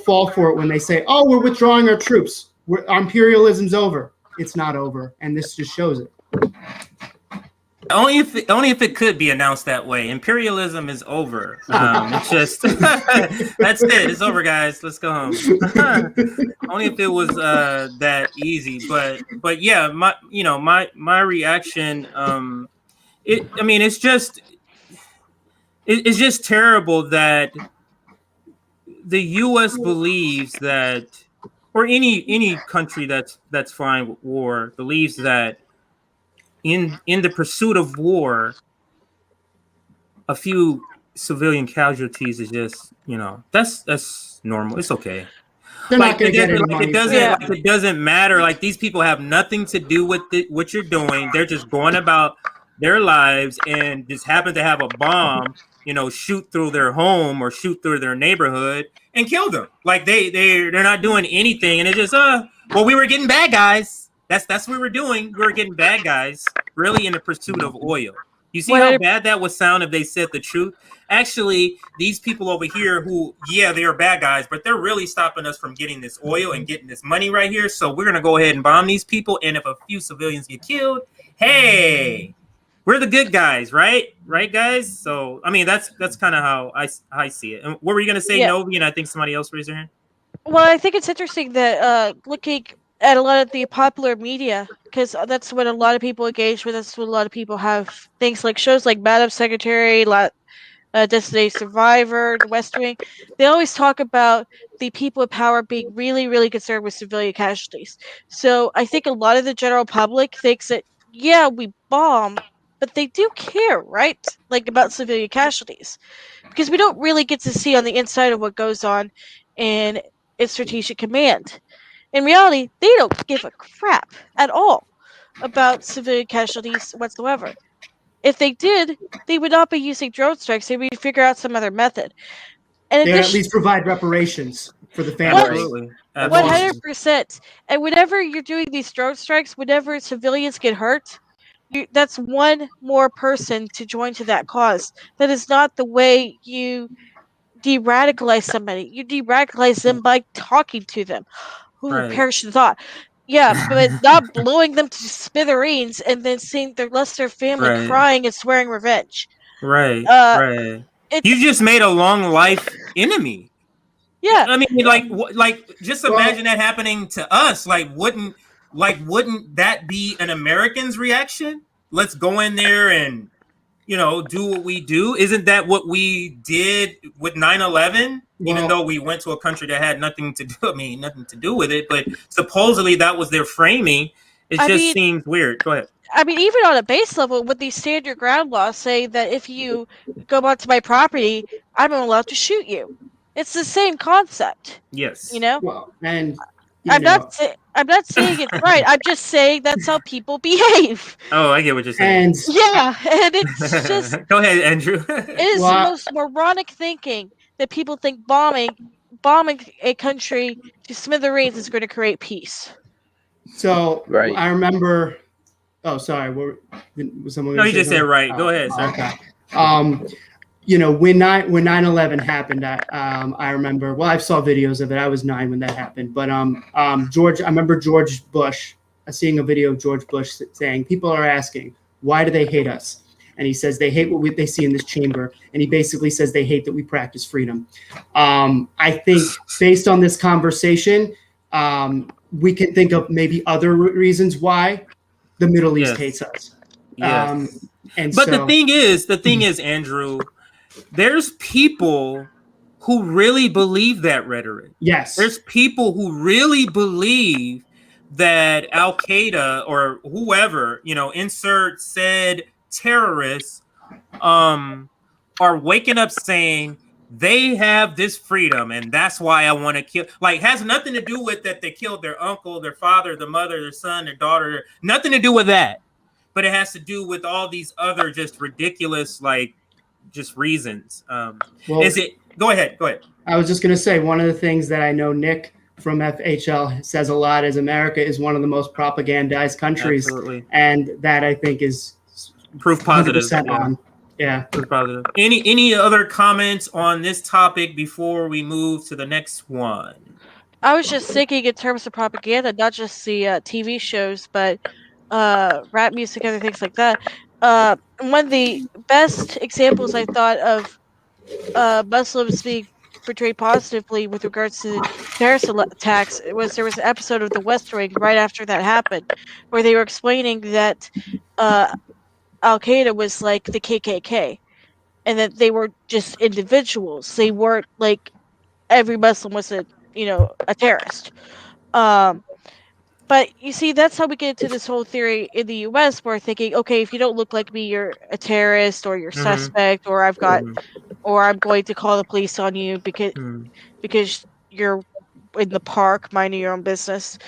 S2: fall for it when they say, oh, we're withdrawing our troops. Our imperialism's over. It's not over. And this just shows it.
S1: Only if it could be announced that way. Imperialism is over. It's just that's it. It's over, guys. Let's go home. Only if it was that easy. But yeah, my reaction. It's just terrible that the U.S. believes that, or any country that's fine with war believes that in the pursuit of war, a few civilian casualties is just, that's normal. It's okay.
S2: They're not going to get any money.
S1: It doesn't matter. Like, these people have nothing to do with what you're doing. They're just going about their lives and just happen to have a bomb, shoot through their home or shoot through their neighborhood and kill them. Like, they're not doing anything. And it's just, we were getting bad guys. That's what we were doing. We were getting bad guys, really, in the pursuit of oil. You see how bad that would sound if they said the truth? Actually, these people over here who, they are bad guys, but they're really stopping us from getting this oil and getting this money right here. So we're going to go ahead and bomb these people. And if a few civilians get killed, hey, we're the good guys, right? Right, guys? So, that's kind of how I see it. And what were you going to say, Novi? And I think somebody else raised their hand.
S7: Well, I think it's interesting that looking at a lot of the popular media, because that's what a lot of people engage with. That's what a lot of people have things like shows like Madam Secretary, Destiny Survivor, The West Wing. They always talk about the people in power being really, really concerned with civilian casualties. So I think a lot of the general public thinks that, we bomb, but they do care, right? Like, about civilian casualties. Because we don't really get to see on the inside of what goes on in strategic command. In reality, they don't give a crap at all about civilian casualties whatsoever. If they did, they would not be using drone strikes. They would figure out some other method. And
S2: they would at least provide reparations for the family.
S1: Absolutely.
S7: 100%. And whenever you're doing these drone strikes, whenever civilians get hurt, that's one more person to join to that cause. That is not the way you de-radicalize somebody. You de-radicalize them by talking to them. Perish the thought. Yeah, but not blowing them to smithereens and then seeing the rest of their family crying and swearing revenge.
S1: Right. You just made a long life enemy.
S7: Yeah.
S1: Just imagine that happening to us. Wouldn't that be an American's reaction? Let's go in there and, do what we do. Isn't that what we did with 9/11? Even though we went to a country that had nothing to do with it, but supposedly that was their framing. It seems weird. Go ahead.
S7: Even on a base level, with these stand your ground laws say that if you go onto my property, I'm allowed to shoot you. It's the same concept.
S1: Yes.
S2: Well, and
S7: I'm not saying it's right. I'm just saying that's how people behave.
S1: Oh, I get what you're saying.
S7: And it's just
S1: go ahead, Andrew.
S7: It is the most moronic thinking that people think bombing a country to smithereens is going to create peace.
S2: So I remember. Oh, sorry. Was someone?
S1: No, you just said right. Go ahead, sir.
S2: Okay. When 9/11 happened, I remember. Well, I saw videos of it. I was 9 when that happened. But I remember George Bush. Seeing a video of George Bush saying, "People are asking, why do they hate us?" And he says they hate what they see in this chamber. And he basically says they hate that we practice freedom. I think based on this conversation, we can think of maybe other reasons why the Middle East hates us.
S1: Yes. The thing is, Andrew, there's people who really believe that rhetoric.
S2: Yes.
S1: There's people who really believe that Al-Qaeda or whoever, insert said terrorists are waking up saying they have this freedom and that's why I want to kill. Has nothing to do with that they killed their uncle, their father, their mother, their son, their daughter. Nothing to do with that. But it has to do with all these other just ridiculous, just reasons. Go ahead.
S2: I was just going to say, one of the things that I know Nick from FHL says a lot, as America is one of the most propagandized countries.
S1: Absolutely.
S2: And that I think is
S1: proof positive.
S2: on. Yeah.
S1: Proof positive. Any other comments on this topic before we move to the next one?
S7: I was just thinking in terms of propaganda, not just the TV shows, but rap music, other things like that. One of the best examples I thought of Muslims being portrayed positively with regards to terrorist attacks was there was an episode of The West Wing right after that happened, where they were explaining that Al Qaeda was like the KKK, and that they were just individuals. They weren't like every Muslim was a terrorist. But you see, that's how we get into this whole theory in the U.S. We're thinking, okay, if you don't look like me, you're a terrorist or you're suspect, or or I'm going to call the police on you because you're in the park minding your own business.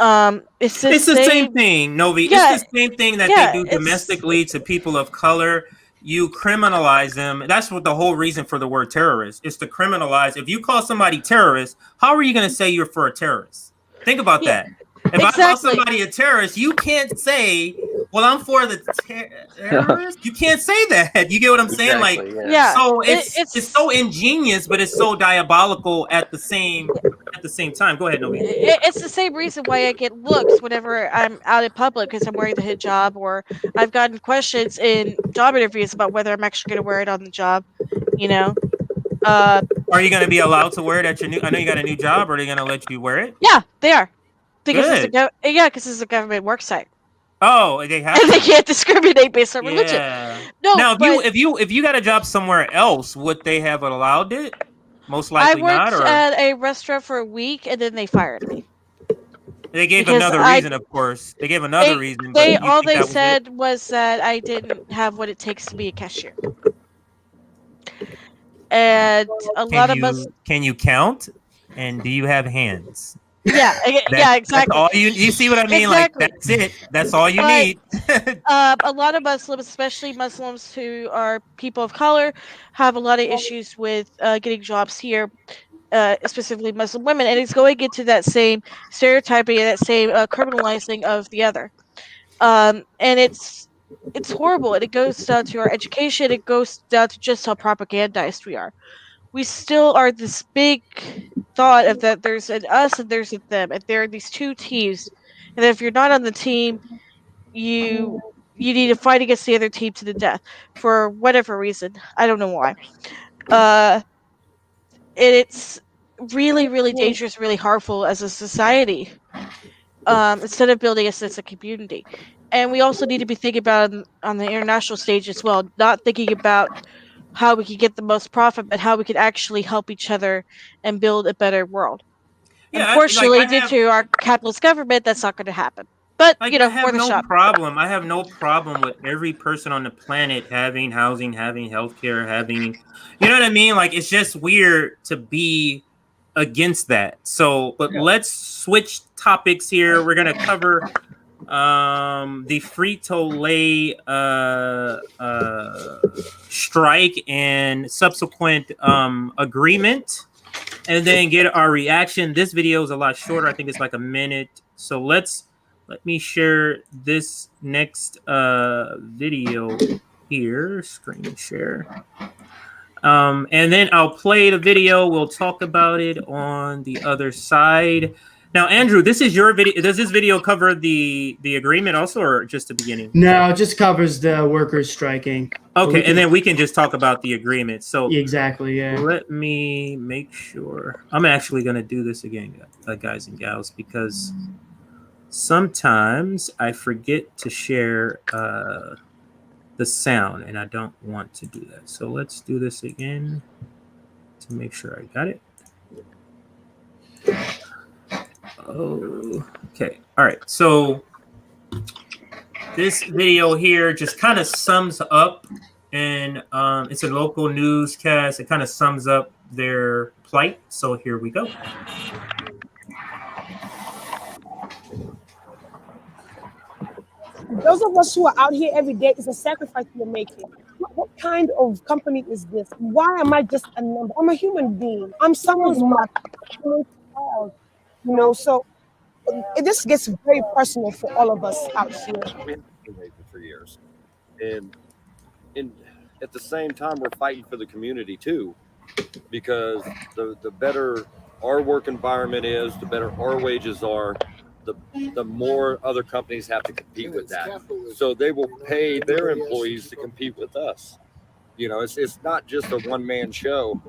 S7: It's the
S1: same thing, Novi.
S7: Yeah,
S1: it's the same thing that they do domestically to people of color. You criminalize them. That's what the whole reason for the word terrorist is, to criminalize. If you call somebody terrorist, how are you going to say you're for a terrorist? Think about that. If I call somebody a terrorist, you can't say, well, I'm for the terrorist. You can't say that. You get what I'm saying? So it's so ingenious, but it's so diabolical at the same time. Go ahead, Novi.
S7: It's the same reason why I get looks whenever I'm out in public, because I'm wearing the hijab, or I've gotten questions in job interviews about whether I'm actually going to wear it on the job.
S1: Are you going to be allowed to wear it at your new? I know you got a new job. Are they going to let you wear it?
S7: Yeah, they are. Because it's a government work site.
S1: Oh, they have.
S7: And they can't discriminate based on religion. No.
S1: Now, if you got a job somewhere else, would they have allowed it? Most likely not.
S7: I worked at a restaurant for a week, and then they fired me.
S1: They gave another reason, of course. They gave another reason.
S7: All they said was that I didn't have what it takes to be a cashier. And a lot of us.
S1: Can you count? And do you have hands?
S7: Yeah, exactly.
S1: That's all you see what I mean?
S7: Exactly.
S1: Like, that's it. That's all you need.
S7: A lot of Muslims, especially Muslims who are people of color, have a lot of issues with getting jobs here, specifically Muslim women, and it's going into that same stereotyping and that same criminalizing of the other. And it's horrible, and it goes down to our education. It goes down to just how propagandized we are. We still are this big thought of that there's an us and there's a them, and there are these two teams, and if you're not on the team, you need to fight against the other team to the death for whatever reason. I don't know why. And it's really, really dangerous, really harmful as a society. Instead of building a sense of community, and we also need to be thinking about it on the international stage as well, not thinking about how we can get the most profit, but how we can actually help each other and build a better world. Yeah, unfortunately, due to our capitalist government, that's not going to happen. But
S1: I have no problem. I have no problem with every person on the planet having housing, having healthcare, having, you know what I mean? Like, it's just weird to be against that. So, but let's switch topics here. We're gonna cover the Frito-Lay strike and subsequent agreement, and then get our reaction. This video is a lot shorter. I think it's like a minute. So let me share this next video here. Screen share. And then I'll play the video. We'll talk about it on the other side. Now, Andrew, this is your video. Does this video cover the agreement also, or just the beginning?
S2: No, it just covers the workers striking.
S1: Okay, and then we can just talk about the agreement. So
S2: exactly, yeah.
S1: Let me make sure. I'm actually going to do this again, guys and gals, because sometimes I forget to share the sound, and I don't want to do that. So let's do this again to make sure I got it. Okay. All right. So this video here just kind of sums up, and it's a local newscast. It kind of sums up their plight. So here we go.
S10: Those of us who are out here every day, it's a sacrifice we're making. What kind of company is this? Why am I just a number? I'm a human being. I'm someone's mother, child. You know, so this gets very personal for all of us out here.
S11: We have been raising for years, and at the same time, we're fighting for the community too, because the better our work environment is, the better our wages are, the more other companies have to compete with that. So they will pay their employees to compete with us. You know, it's not just a one-man show.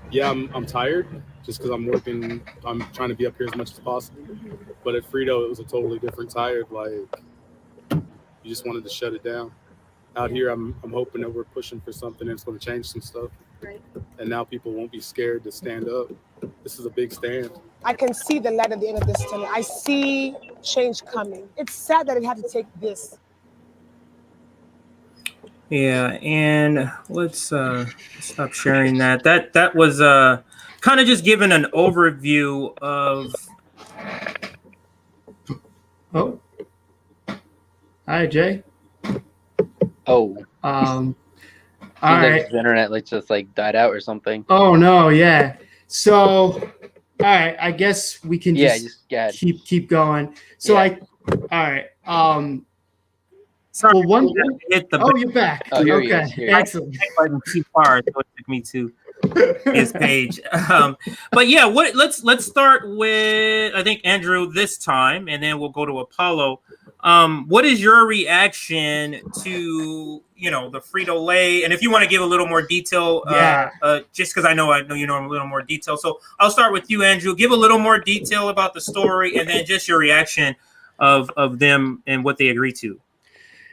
S12: Yeah, I'm tired just because I'm working. I'm trying to be up here as much as possible. But at Frito, it was a totally different tired. Like, you just wanted to shut it down. Out here, I'm hoping that we're pushing for something that's going to change some stuff. Right. And now people won't be scared to stand up. This is a big stand.
S10: I can see the light at the end of this tunnel. I see change coming. It's sad that it had to take this.
S1: Yeah, and let's stop sharing that. That was kind of just giving an overview of.
S2: Oh, hi Jay.
S4: Oh.
S2: All right.
S4: His internet just died out or something.
S2: Oh no, yeah. So, all right. I guess we can keep going. So
S4: yeah.
S2: all right.
S1: Sorry,
S2: well,
S1: you're
S2: back.
S4: Oh, here
S2: okay,
S4: he is.
S2: excellent.
S1: Too far, so it took me to his page. But yeah, let's start with I think Andrew this time, and then we'll go to Apollo. What is your reaction to the Frito-Lay? And if you want to give a little more detail, just because I know you know a little more detail. So I'll start with you, Andrew. Give a little more detail about the story, and then just your reaction of them and what they agreed to.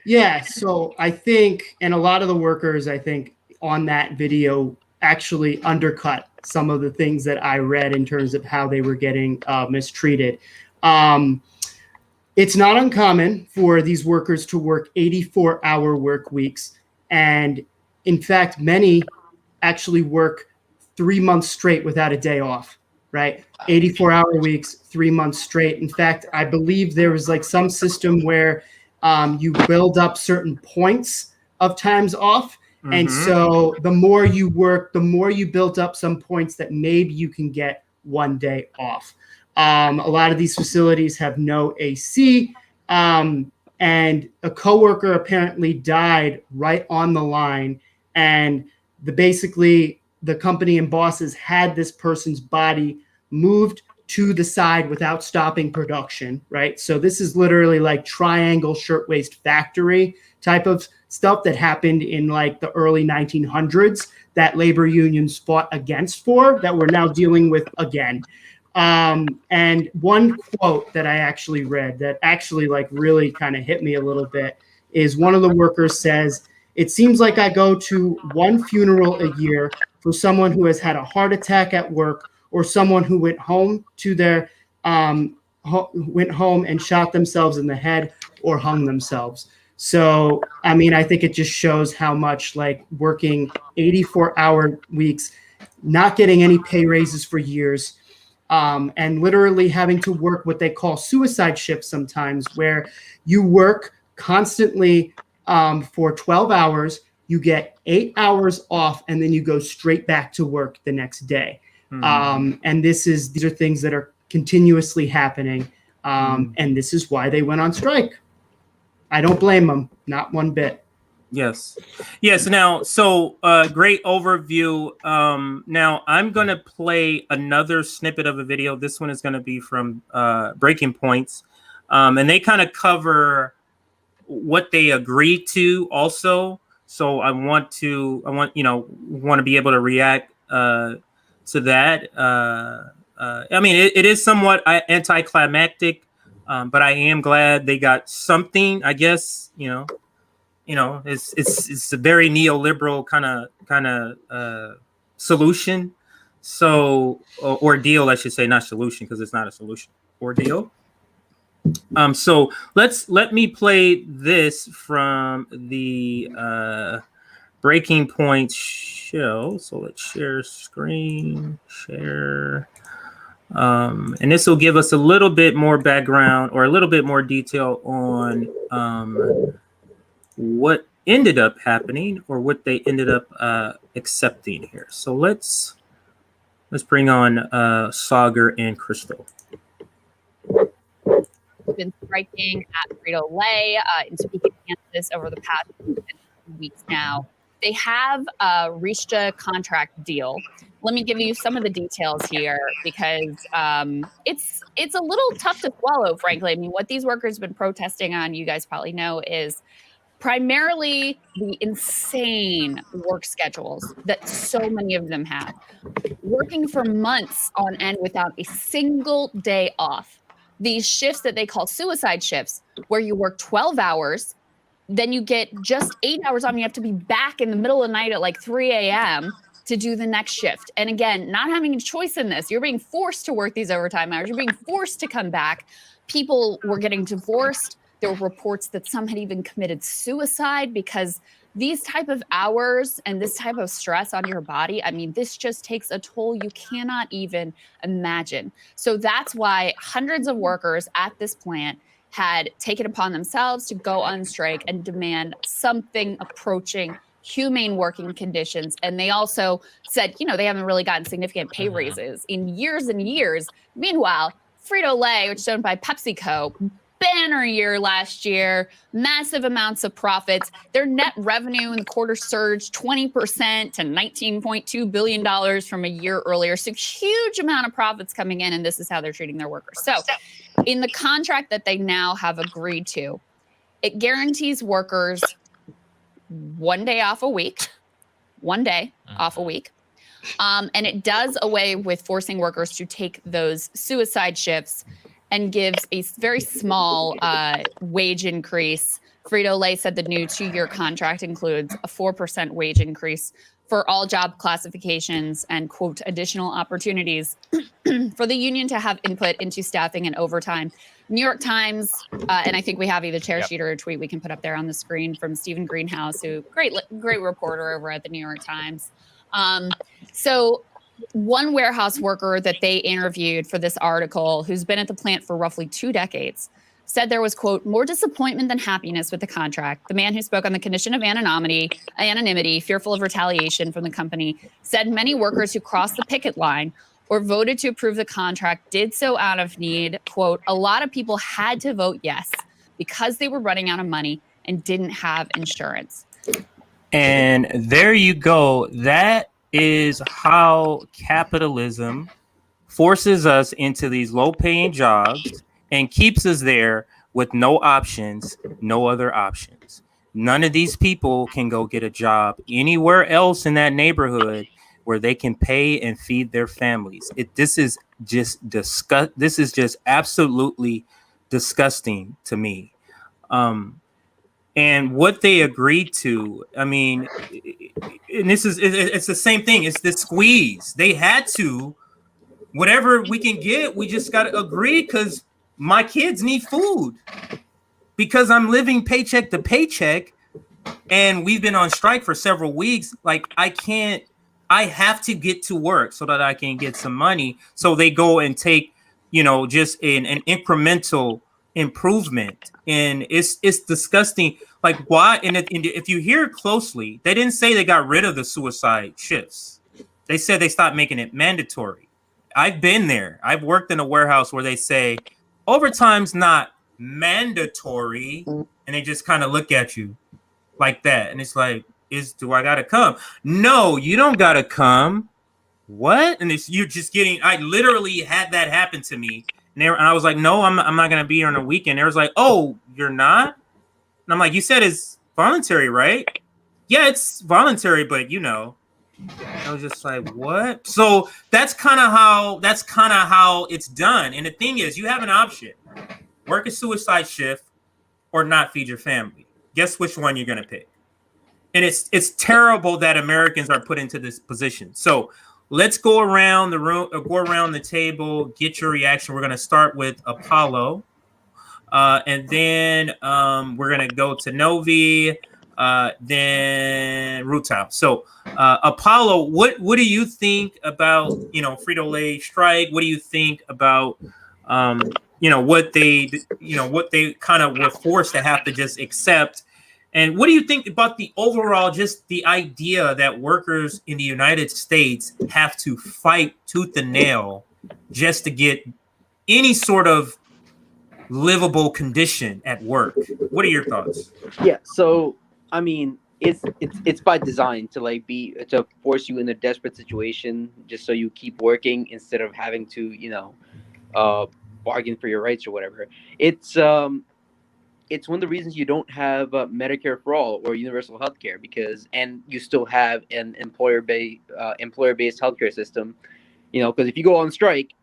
S2: Yeah, so I think, and a lot of the workers, I think, on that video actually undercut some of the things that I read in terms of how they were getting mistreated. It's not uncommon for these workers to work 84-hour work weeks. And in fact, many actually work 3 months straight without a day off, right? 84-hour weeks, 3 months straight. In fact, I believe there was some system where you build up certain points of times off. Mm-hmm. And so the more you work, the more you build up some points that maybe you can get 1 day off. A lot of these facilities have no AC. And a coworker apparently died right on the line. And basically the company and bosses had this person's body moved to the side without stopping production, right? So this is literally triangle shirtwaist factory type of stuff that happened in the early 1900s that labor unions fought against that we're now dealing with again. And one quote that I actually read that actually really kind of hit me a little bit is one of the workers says, "It seems like I go to one funeral a year for someone who has had a heart attack at work or someone who went home and shot themselves in the head or hung themselves." So, I mean, I think it just shows how much working 84-hour weeks, not getting any pay raises for years, and literally having to work what they call suicide shifts sometimes, where you work constantly for 12 hours, you get 8 hours off, and then you go straight back to work the next day. And these are things that are continuously happening. And this is why they went on strike. I don't blame them, not one bit.
S1: Yes. Now, so great overview. Now I'm going to play another snippet of a video. This one is going to be from Breaking Points. And they kind of cover what they agreed to also. So I want to be able to react to that. I mean, it is somewhat anticlimactic, but I am glad they got something, I guess, it's a very neoliberal kind of solution. So ordeal, I should say, not solution, because it's not a solution. Ordeal. So let me play this from the breaking point show. So let's share screen, share. And this will give us a little bit more background or a little bit more detail on what ended up happening or what they ended up accepting here. So let's bring on Sagar and Crystal.
S13: Been striking at Frito-Lay in Topeka, Kansas over the past weeks now. They have reached a contract deal. Let me give you some of the details here because it's a little tough to swallow, frankly. I mean, what these workers have been protesting on, you guys probably know, is primarily the insane work schedules that so many of them have. Working for months on end without a single day off. These shifts that they call suicide shifts, where you work 12 hours, then you get just 8 hours off, and you have to be back in the middle of the night at like 3 a.m. to do the next shift. And again, not having a choice in this. You're being forced to work these overtime hours. You're being forced to come back. People were getting divorced. There were reports that some had even committed suicide because these type of hours and this type of stress on your body, I mean, this just takes a toll you cannot even imagine. So that's why hundreds of workers at this plant had taken upon themselves to go on strike and demand something approaching humane working conditions. And they also said, you know, they haven't really gotten significant pay raises in years and years. Meanwhile, Frito-Lay, which is owned by PepsiCo, banner year last year, massive amounts of profits. Their net revenue in the quarter surged 20% to $19.2 billion from a year earlier. So huge amount of profits coming in, and this is how they're treating their workers. So in the contract that they now have agreed to, it guarantees workers 1 day off a week, 1 day off a week. And it does away with forcing workers to take those suicide shifts and gives a very small wage increase. Frito-Lay said the new 2-year contract includes a 4% wage increase for all job classifications and, quote, additional opportunities for the union to have input into staffing and overtime. New York Times, and I think we have either tear sheet or a tweet we can put up there on the screen from Stephen Greenhouse, who great reporter over at the New York Times. So one warehouse worker that they interviewed for this article, who's been at the plant for roughly 2 decades, said there was, quote, more disappointment than happiness with the contract. The man who spoke on the condition of anonymity, fearful of retaliation from the company, said many workers who crossed the picket line or voted to approve the contract did so out of need. Quote, a lot of people had to vote yes because they were running out of money and didn't have insurance.
S1: And there you go. That is how capitalism forces us into these low-paying jobs and keeps us there with no options, no other options. None of these people can go get a job anywhere else in that neighborhood where they can pay and feed their families. This is just absolutely disgusting to me. And what they agreed to, I mean, and it's the same thing. It's the squeeze. They had to, whatever we can get, we just got to agree because my kids need food because I'm living paycheck to paycheck and we've been on strike for several weeks. Like I have to get to work so that I can get some money. So they go and take, just an incremental improvement. And it's disgusting. Like why? And if you hear closely, they didn't say they got rid of the suicide shifts. They said they stopped making it mandatory. I've been there. I've worked in a warehouse where they say overtime's not mandatory. And they just kind of look at you like that. And it's like, do I got to come? No, you don't got to come. What? And you're just getting, I literally had that happen to me. And I was like, no, I'm not going to be here on a weekend. They was like, oh, you're not? And I'm like, you said it's voluntary, right? Yeah, it's voluntary, but I was just like, what? So that's kind of how it's done. And the thing is, you have an option: work a suicide shift or not feed your family. Guess which one you're going to pick. And it's terrible that Americans are put into this position. So let's go around the room, go around the table, get your reaction. We're going to start with Apollo. And then we're going to go to Novi, then Rutile. So, Apollo, what do you think about Frito-Lay strike? What do you think about what they kind of were forced to have to just accept? And what do you think about the overall, just the idea that workers in the United States have to fight tooth and nail just to get any sort of livable condition at work? What are your thoughts?
S4: Yeah, so I mean, it's by design to to force you in a desperate situation just so you keep working instead of having to bargain for your rights or whatever. It's one of the reasons you don't have Medicare for all or universal health care, and you still have an employer-based healthcare system, because if you go on strike,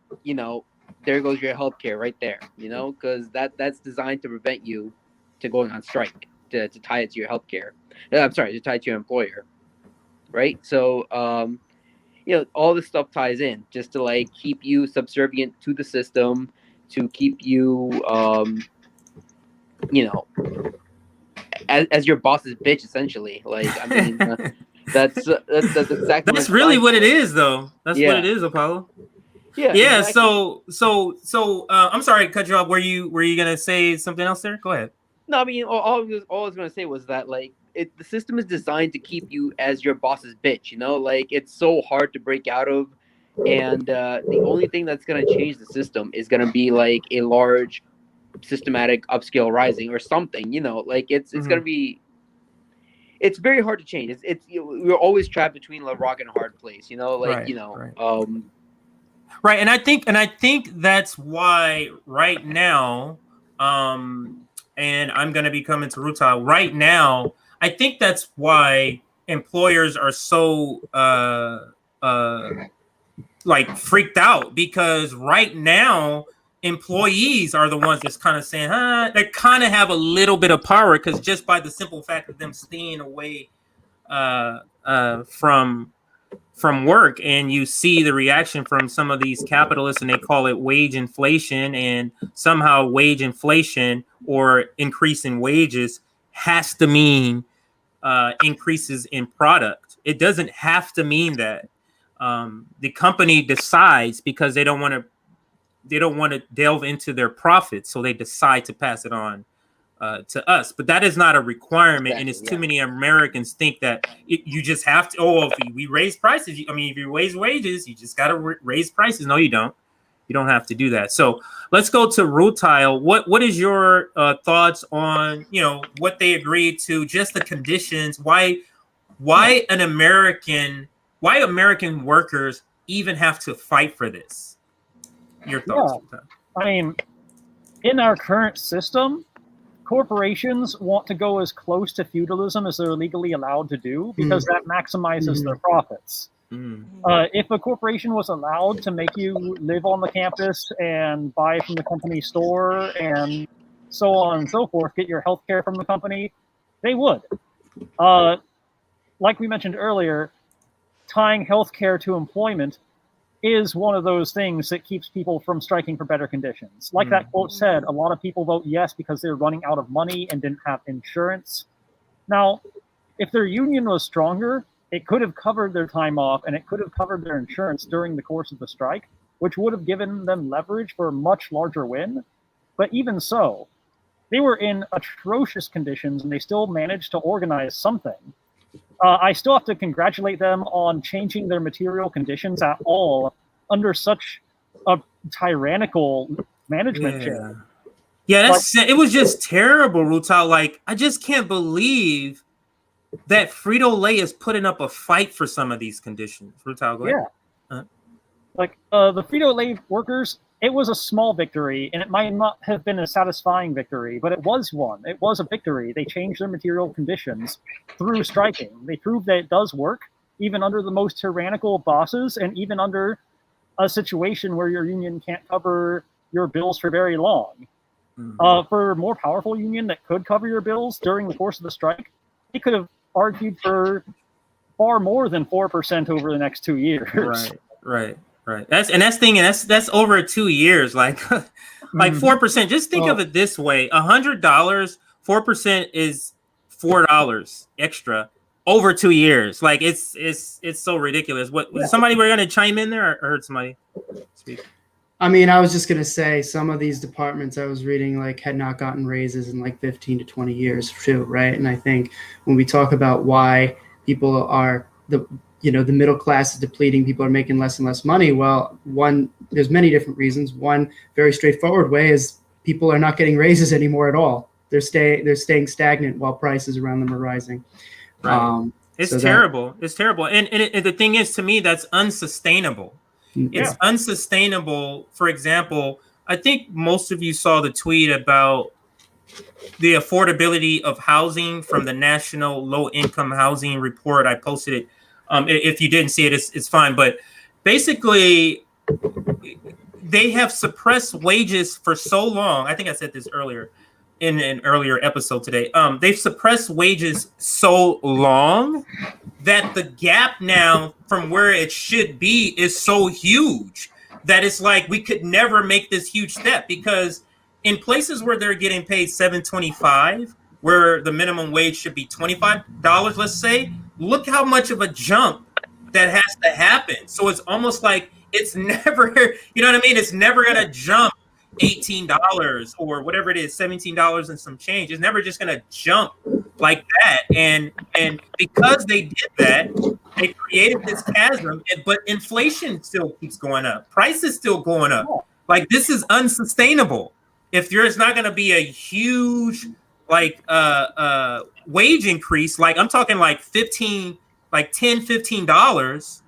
S4: there goes your health care right there, because that's designed to prevent you to going on strike, to tie it to your health care. I'm sorry, to tie it to your employer, right? So, all this stuff ties in just to keep you subservient to the system, to keep you, as your boss's bitch, essentially. That's exactly.
S1: That's really what it is, though. That's what it is, Apollo.
S4: Yeah.
S1: Exactly.
S4: So
S1: I'm sorry to cut you off. Were you gonna say something else there? Go ahead.
S4: No, I mean, all I was gonna say was that the system is designed to keep you as your boss's bitch. It's so hard to break out of, and the only thing that's gonna change the system is gonna be a large systematic upscale rising or something. It's gonna be. It's very hard to change. We're always trapped between a rock and a hard place.
S1: Right, and I think that's why right now, and I'm going to be coming to Rutile right now. I think that's why employers are so freaked out, because right now employees are the ones that's kind of saying, they kind of have a little bit of power, because just by the simple fact of them staying away from work, and you see the reaction from some of these capitalists, and they call it wage inflation, and somehow wage inflation or increase in wages has to mean increases in product. It doesn't have to mean that. The company decides because they don't want to delve into their profits, so they decide to pass it on to us. But that is not a requirement, and it's too many Americans think that you just have to. If we raise prices, if you raise wages, you just got to raise prices. No, you don't. You don't have to do that. So let's go to Rutile. What is your thoughts on what they agreed to? Just the conditions. Why American workers even have to fight for this? Your thoughts?
S3: Yeah. I mean, in our current system, corporations want to go as close to feudalism as they're legally allowed to do, because that maximizes their profits. If a corporation was allowed to make you live on the campus and buy from the company store and so on and so forth, get your health care from the company, they would. Like we mentioned earlier, tying health care to employment is one of those things that keeps people from striking for better conditions. Like that quote said, a lot of people vote yes because they're running out of money and didn't have insurance. Now, if their union was stronger, it could have covered their time off and it could have covered their insurance during the course of the strike, which would have given them leverage for a much larger win. But even so, they were in atrocious conditions and they still managed to organize something. I still have to congratulate them on changing their material conditions at all under such a tyrannical management chain.
S1: Yeah, it was just terrible, Rutile. I just can't believe that Frito-Lay is putting up a fight for some of these conditions. Rutile, go ahead.
S3: Yeah. The Frito-Lay workers, it was a small victory, and it might not have been a satisfying victory, but it was one. It was a victory. They changed their material conditions through striking. They proved that it does work, even under the most tyrannical bosses, and even under a situation where your union can't cover your bills for very long. For a more powerful union that could cover your bills during the course of the strike, they could have argued for far more than 4% over the next 2 years.
S1: Right. That's over 2 years. 4%. Just think of it this way: $100, 4% is $4 extra over 2 years. Like it's so ridiculous. What was somebody were gonna chime in there? Or heard somebody speak?
S2: I mean, I was just gonna say some of these departments I was reading like had not gotten raises in like 15 to 20 years too, right? And I think when we talk about why people are the middle class is depleting, people are making less and less money. Well, there's many different reasons. One very straightforward way is people are not getting raises anymore at all. They're staying stagnant while prices around them are rising.
S1: Right. It's terrible. It's terrible. And the thing is, to me, that's unsustainable. It's unsustainable. For example, I think most of you saw the tweet about the affordability of housing from the National Low Income Housing Report. I posted it. If you didn't see it, it's fine. But basically, they have suppressed wages for so long. I think I said this earlier in an earlier episode today. They've suppressed wages so long that the gap now from where it should be is so huge that it's like we could never make this huge step, because in places where they're getting paid $7.25, where the minimum wage should be $25, let's say, look how much of a jump that has to happen. So it's almost like it's never, you know what I mean? It's never going to jump $18 or whatever it is, $17 and some change. It's never just going to jump like that. And because they did that, they created this chasm, but inflation still keeps going up. Prices still going up. Like, this is unsustainable. If there's not going to be a huge wage increase, like I'm talking like $10, $15,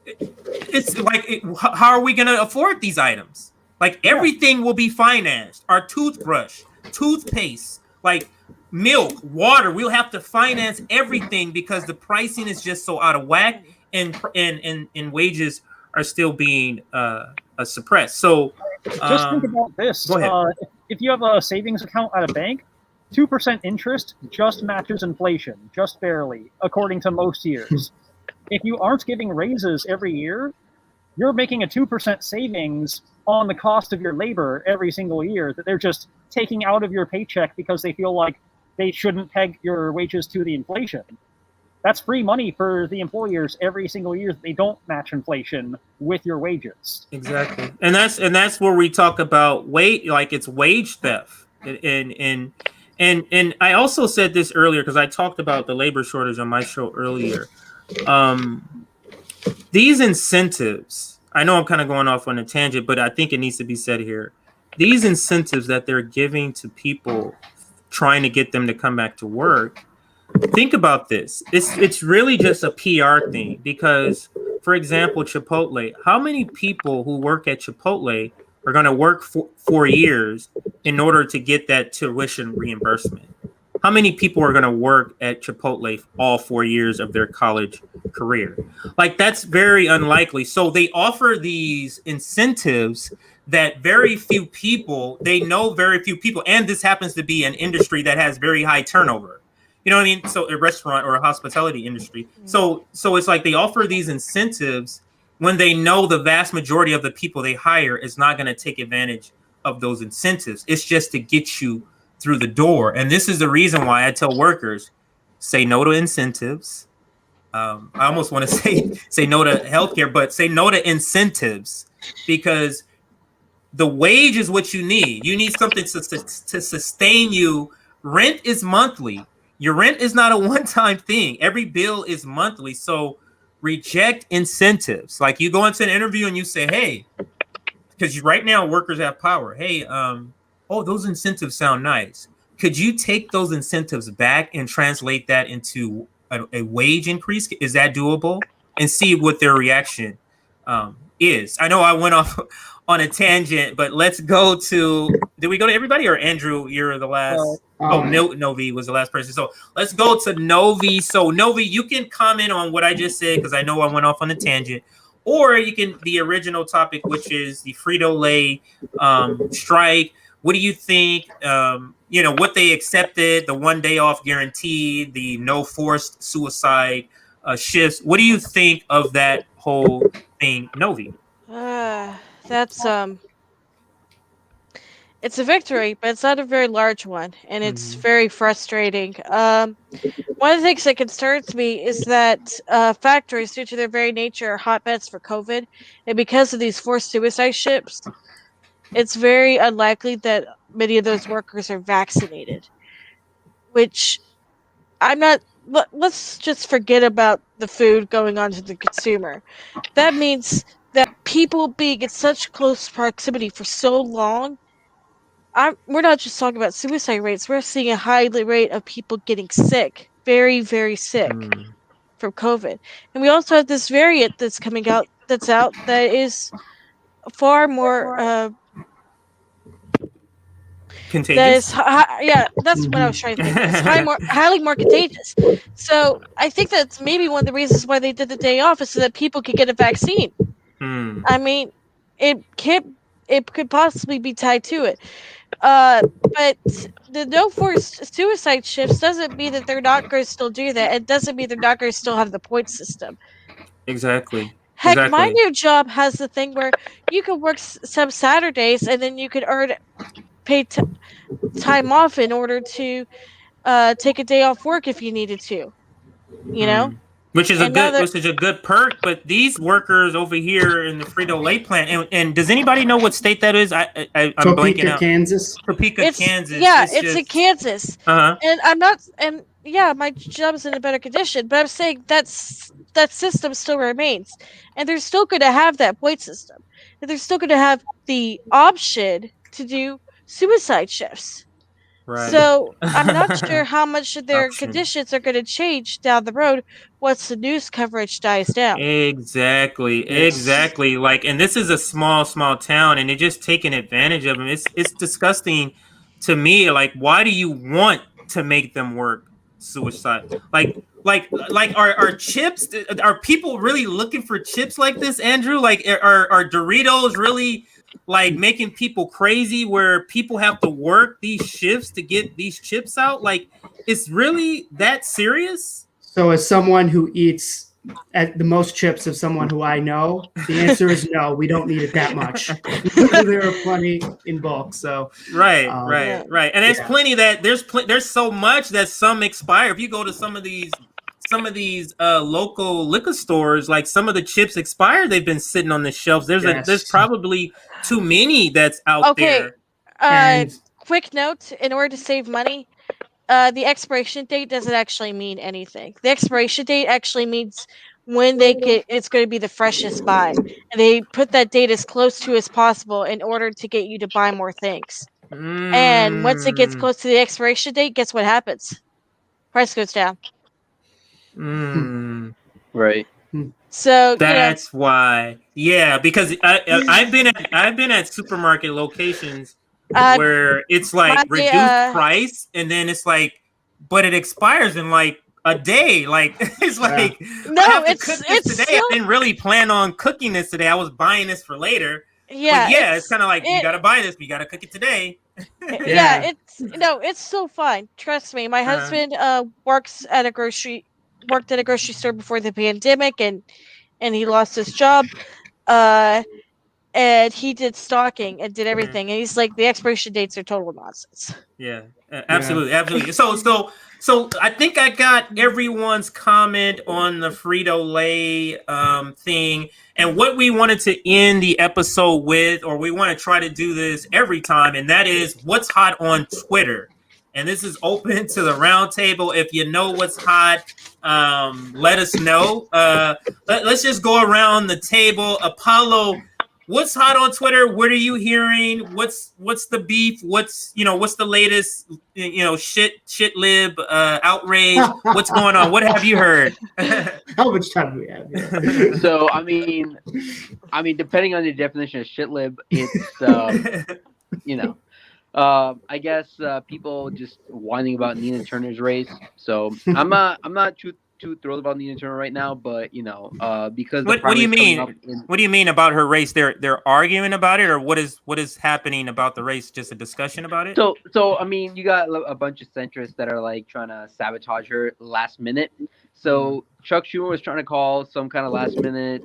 S1: it's like, how are we going to afford these items? Like, everything will be financed. Our toothbrush, toothpaste, like milk, water, we'll have to finance everything because the pricing is just so out of whack, and wages are still being suppressed. So
S3: just think about this.
S1: Go ahead.
S3: If you have a savings account at a bank, 2% interest just matches inflation, just barely, according to most years. If you aren't giving raises every year, you're making a 2% savings on the cost of your labor every single year that they're just taking out of your paycheck because they feel like they shouldn't peg your wages to the inflation. That's free money for the employers every single year that they don't match inflation with your wages.
S1: Exactly. And that's where we talk about it's wage theft. And I also said this earlier because I talked about the labor shortage on my show earlier. These incentives, I know I'm kind of going off on a tangent, but I think it needs to be said here. These incentives that they're giving to people trying to get them to come back to work, think about this. It's really just a PR thing because, for example, Chipotle, how many people who work at Chipotle are going to work for 4 years in order to get that tuition reimbursement? How many people are going to work at Chipotle all 4 years of their college career? Like, that's very unlikely. So they offer these incentives that very few people, and this happens to be an industry that has very high turnover. You know what I mean? So a restaurant or a hospitality industry. So it's like they offer these incentives when they know the vast majority of the people they hire is not going to take advantage of those incentives. It's just to get you through the door. And this is the reason why I tell workers, say no to incentives. I almost want to say no to healthcare, but say no to incentives, because the wage is what you need. You need something to sustain you. Rent is monthly. Your rent is not a one-time thing. Every bill is monthly. So reject incentives. Like, you go into an interview and you say, hey, because right now workers have power. Hey, those incentives sound nice. Could you take those incentives back and translate that into a wage increase? Is that doable? And see what their reaction is. I know I went off on a tangent, but let's go to, did we go to everybody, or Andrew, you're the last? Novi was the last person. So let's go to Novi. So Novi, you can comment on what I just said, because I know I went off on a tangent. Or you can, the original topic, which is the Frito-Lay strike. What do you think? What they accepted, the 1 day off guarantee, the no forced suicide shifts. What do you think of that whole thing, Novi?
S7: That's It's a victory, but it's not a very large one, and it's very frustrating. One of the things that concerns me is that factories, due to their very nature, are hotbeds for COVID, and because of these forced suicide ships, it's very unlikely that many of those workers are vaccinated. Which I'm not. Let's just forget about the food going on to the consumer. That means that people being in such close proximity for so long, we're not just talking about suicide rates. We're seeing a high rate of people getting sick, very, very sick from COVID. And we also have this variant that's coming out, that is far more, that is,
S1: Contagious.
S7: yeah, that's what I was trying to think. It's highly more contagious. So I think that's maybe one of the reasons why they did the day off is so that people could get a vaccine. I mean, it could possibly be tied to it. But the no forced suicide shifts doesn't mean that they're not going to still do that. It doesn't mean they're not going to still have the point system.
S1: Exactly.
S7: Heck, my new job has the thing where you can work some Saturdays and then you could earn paid time off in order to take a day off work if you needed to. You know?
S1: Which is a good perk, but these workers over here in the Frito-Lay plant, and does anybody know what state that is? I'm blanking out.
S2: Kansas.
S1: Topeka, Kansas.
S7: Yeah, it's in Kansas.
S1: Uh-huh.
S7: And yeah, my job's in a better condition, but I'm saying that system still remains, and they're still going to have that point system, and they're still going to have the option to do suicide shifts.
S1: Right.
S7: So I'm not sure how much of their conditions are going to change down the road once the news coverage dies down.
S1: Exactly. Like, and this is a small town, and they're just taking advantage of them. It's disgusting to me. Like, why do you want to make them work suicide? Like are chips? Are people really looking for chips like this, Andrew? Like, are Doritos really like making people crazy where people have to work these shifts to get these chips out? Like, it's really that serious?
S2: So as someone who eats at the most chips of someone who I know, the answer is no, we don't need it that much. There are plenty in bulk. So
S1: right. And there's plenty that there's so much that some expire. If you go to some of these local liquor stores, like some of the chips expire, they've been sitting on the shelves. There's probably too many that's out there.
S7: Quick note, in order to save money, the expiration date doesn't actually mean anything. The expiration date actually means when it's going to be the freshest buy. And they put that date as close to as possible in order to get you to buy more things. And once it gets close to the expiration date, guess what happens? Price goes down.
S4: Right.
S7: So
S1: that's why. Yeah, because I've been at supermarket locations where it's like reduced price, and then it's like, but it expires in like a day. Like, it's like,
S7: no,
S1: I have to cook this today. I didn't really plan on cooking this today. I was buying this for later.
S7: Yeah,
S1: but yeah, it's kind of like, you gotta buy this, but you gotta cook it today.
S7: It's still fine. Trust me. My husband worked at a grocery store before the pandemic, and he lost his job. And he did stocking and did everything, and he's like, the expiration dates are total nonsense.
S1: Yeah, absolutely. So I think I got everyone's comment on the Frito-Lay thing, and what we wanted to end the episode with, or we want to try to do this every time, and that is what's hot on Twitter. And this is open to the round table. If you know what's hot, let us know. Let's just go around the table. Apollo, what's hot on Twitter? What are you hearing? What's the beef? What's the latest shit lib outrage? What's going on? What have you heard?
S2: How much time do we have?
S4: So I mean, depending on your definition of shit lib, it's I guess people just whining about Nina Turner's race. So I'm not too thrilled about Nina Turner right now, but because
S1: what do you mean? What do you mean about her race? They're arguing about it, or what is happening about the race? Just a discussion about it.
S4: So I mean, you got a bunch of centrists that are like trying to sabotage her last minute. So Chuck Schumer was trying to call some kind of last minute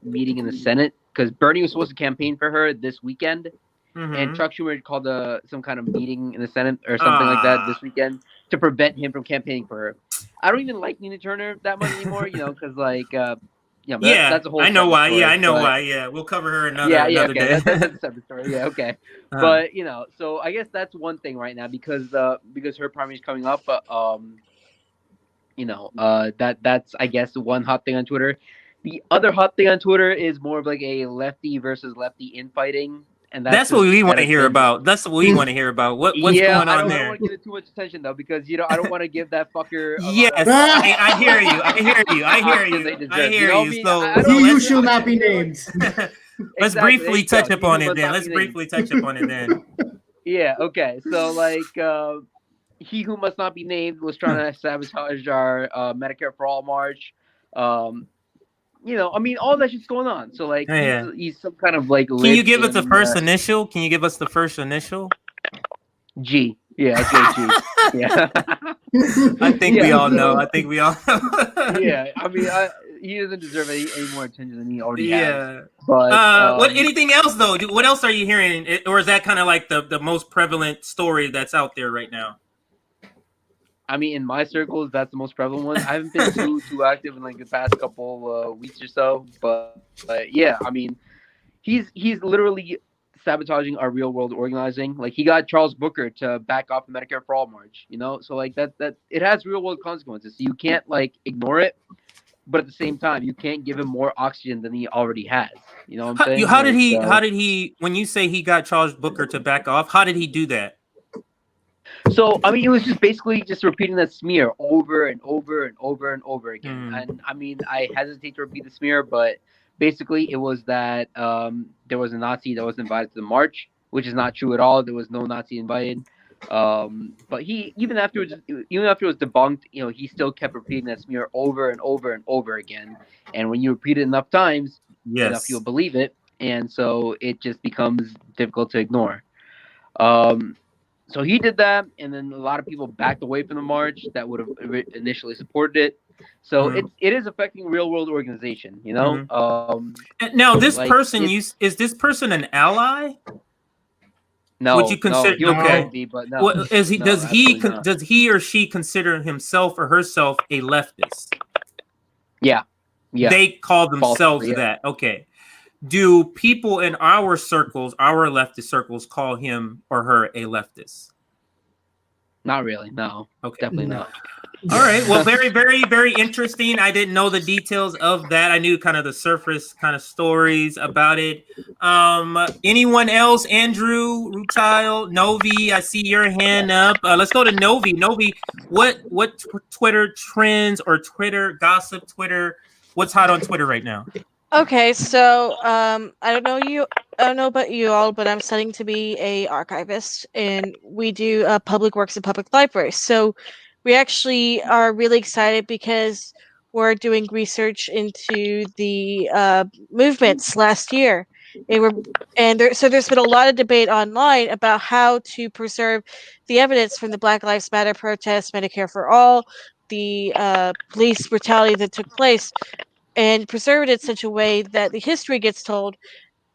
S4: meeting in the Senate because Bernie was supposed to campaign for her this weekend. and Chuck Schumer called some kind of meeting in the Senate or something like that this weekend to prevent him from campaigning for her. I don't even like Nina Turner that much anymore, because that's a whole.
S1: I know why.
S4: Story,
S1: yeah, I know why. Yeah, we'll cover her another
S4: okay.
S1: day.
S4: That's a separate story. Yeah, okay. But so I guess that's one thing right now because her primary is coming up. But that's I guess one hot thing on Twitter. The other hot thing on Twitter is more of like a lefty versus lefty infighting, and
S1: that's what we want to hear about. That's what we want to hear about. What's going on there?
S4: I don't want to give it too much attention though, because I don't want to give that fucker.
S1: Yes, I hear you. I hear you. So
S2: you shall not be named.
S1: Let's briefly touch up on it then.
S4: Yeah. Okay. So he who must not be named was trying to sabotage our Medicare for All march. All that shit's going on. So he's some kind of like.
S1: Can you give us the first initial? Can you give us the first initial?
S4: G. Yeah, G. Yeah.
S1: I think we all know.
S4: Yeah. He doesn't deserve any more attention than he already has.
S1: But what? Anything else though? What else are you hearing? Or is that kind of like the most prevalent story that's out there right now?
S4: In my circles, that's the most prevalent one. I haven't been too active in like the past couple weeks or so, but yeah, he's literally sabotaging our real world organizing. Like he got Charles Booker to back off the Medicare for All march, so like that it has real world consequences. So you can't like ignore it, but at the same time, you can't give him more oxygen than he already has. You know what I'm saying?
S1: How did he? When you say he got Charles Booker to back off, how did he do that?
S4: So it was just basically just repeating that smear over and over and over and over again. And I hesitate to repeat the smear, but basically it was that there was a Nazi that was invited to the march, which is not true at all. There was no Nazi invited. But he even after it was debunked, he still kept repeating that smear over and over and over again. And when you repeat it enough times, enough you'll believe it, and so it just becomes difficult to ignore. So he did that, and then a lot of people backed away from the march that would have initially supported it. So it is affecting real world organization,
S1: Now this person is this person an ally?
S4: No.
S1: Would you consider?
S4: No, okay. Be, but no.
S1: What, does he or she consider himself or herself a leftist?
S4: Yeah.
S1: They call themselves that. Okay. Do people in our circles, our leftist circles, call him or her a leftist?
S4: Not really. No. Okay. Definitely not.
S1: All right. Well, very, very, very interesting. I didn't know the details of that. I knew kind of the surface kind of stories about it. Anyone else? Andrew, Ruchild, Novi, I see your hand up. Let's go to Novi. Novi, what Twitter trends or Twitter gossip, what's hot on Twitter right now?
S7: Okay, so I don't know about you all, but I'm studying to be a archivist, and we do public works in public libraries. So we actually are really excited because we're doing research into the movements last year. So there's been a lot of debate online about how to preserve the evidence from the Black Lives Matter protests, Medicare for All, the police brutality that took place, and preserve it in such a way that the history gets told,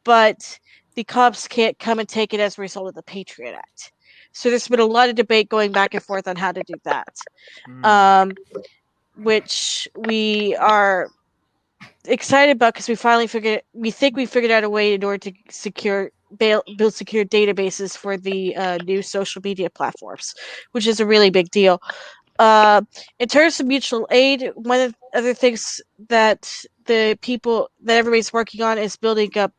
S7: but the cops can't come and take it as a result of the Patriot Act. So there's been a lot of debate going back and forth on how to do that, which we are excited about because we think we figured out a way in order to build secure databases for the new social media platforms, which is a really big deal. In terms of mutual aid, one of the other things that everybody's working on is building up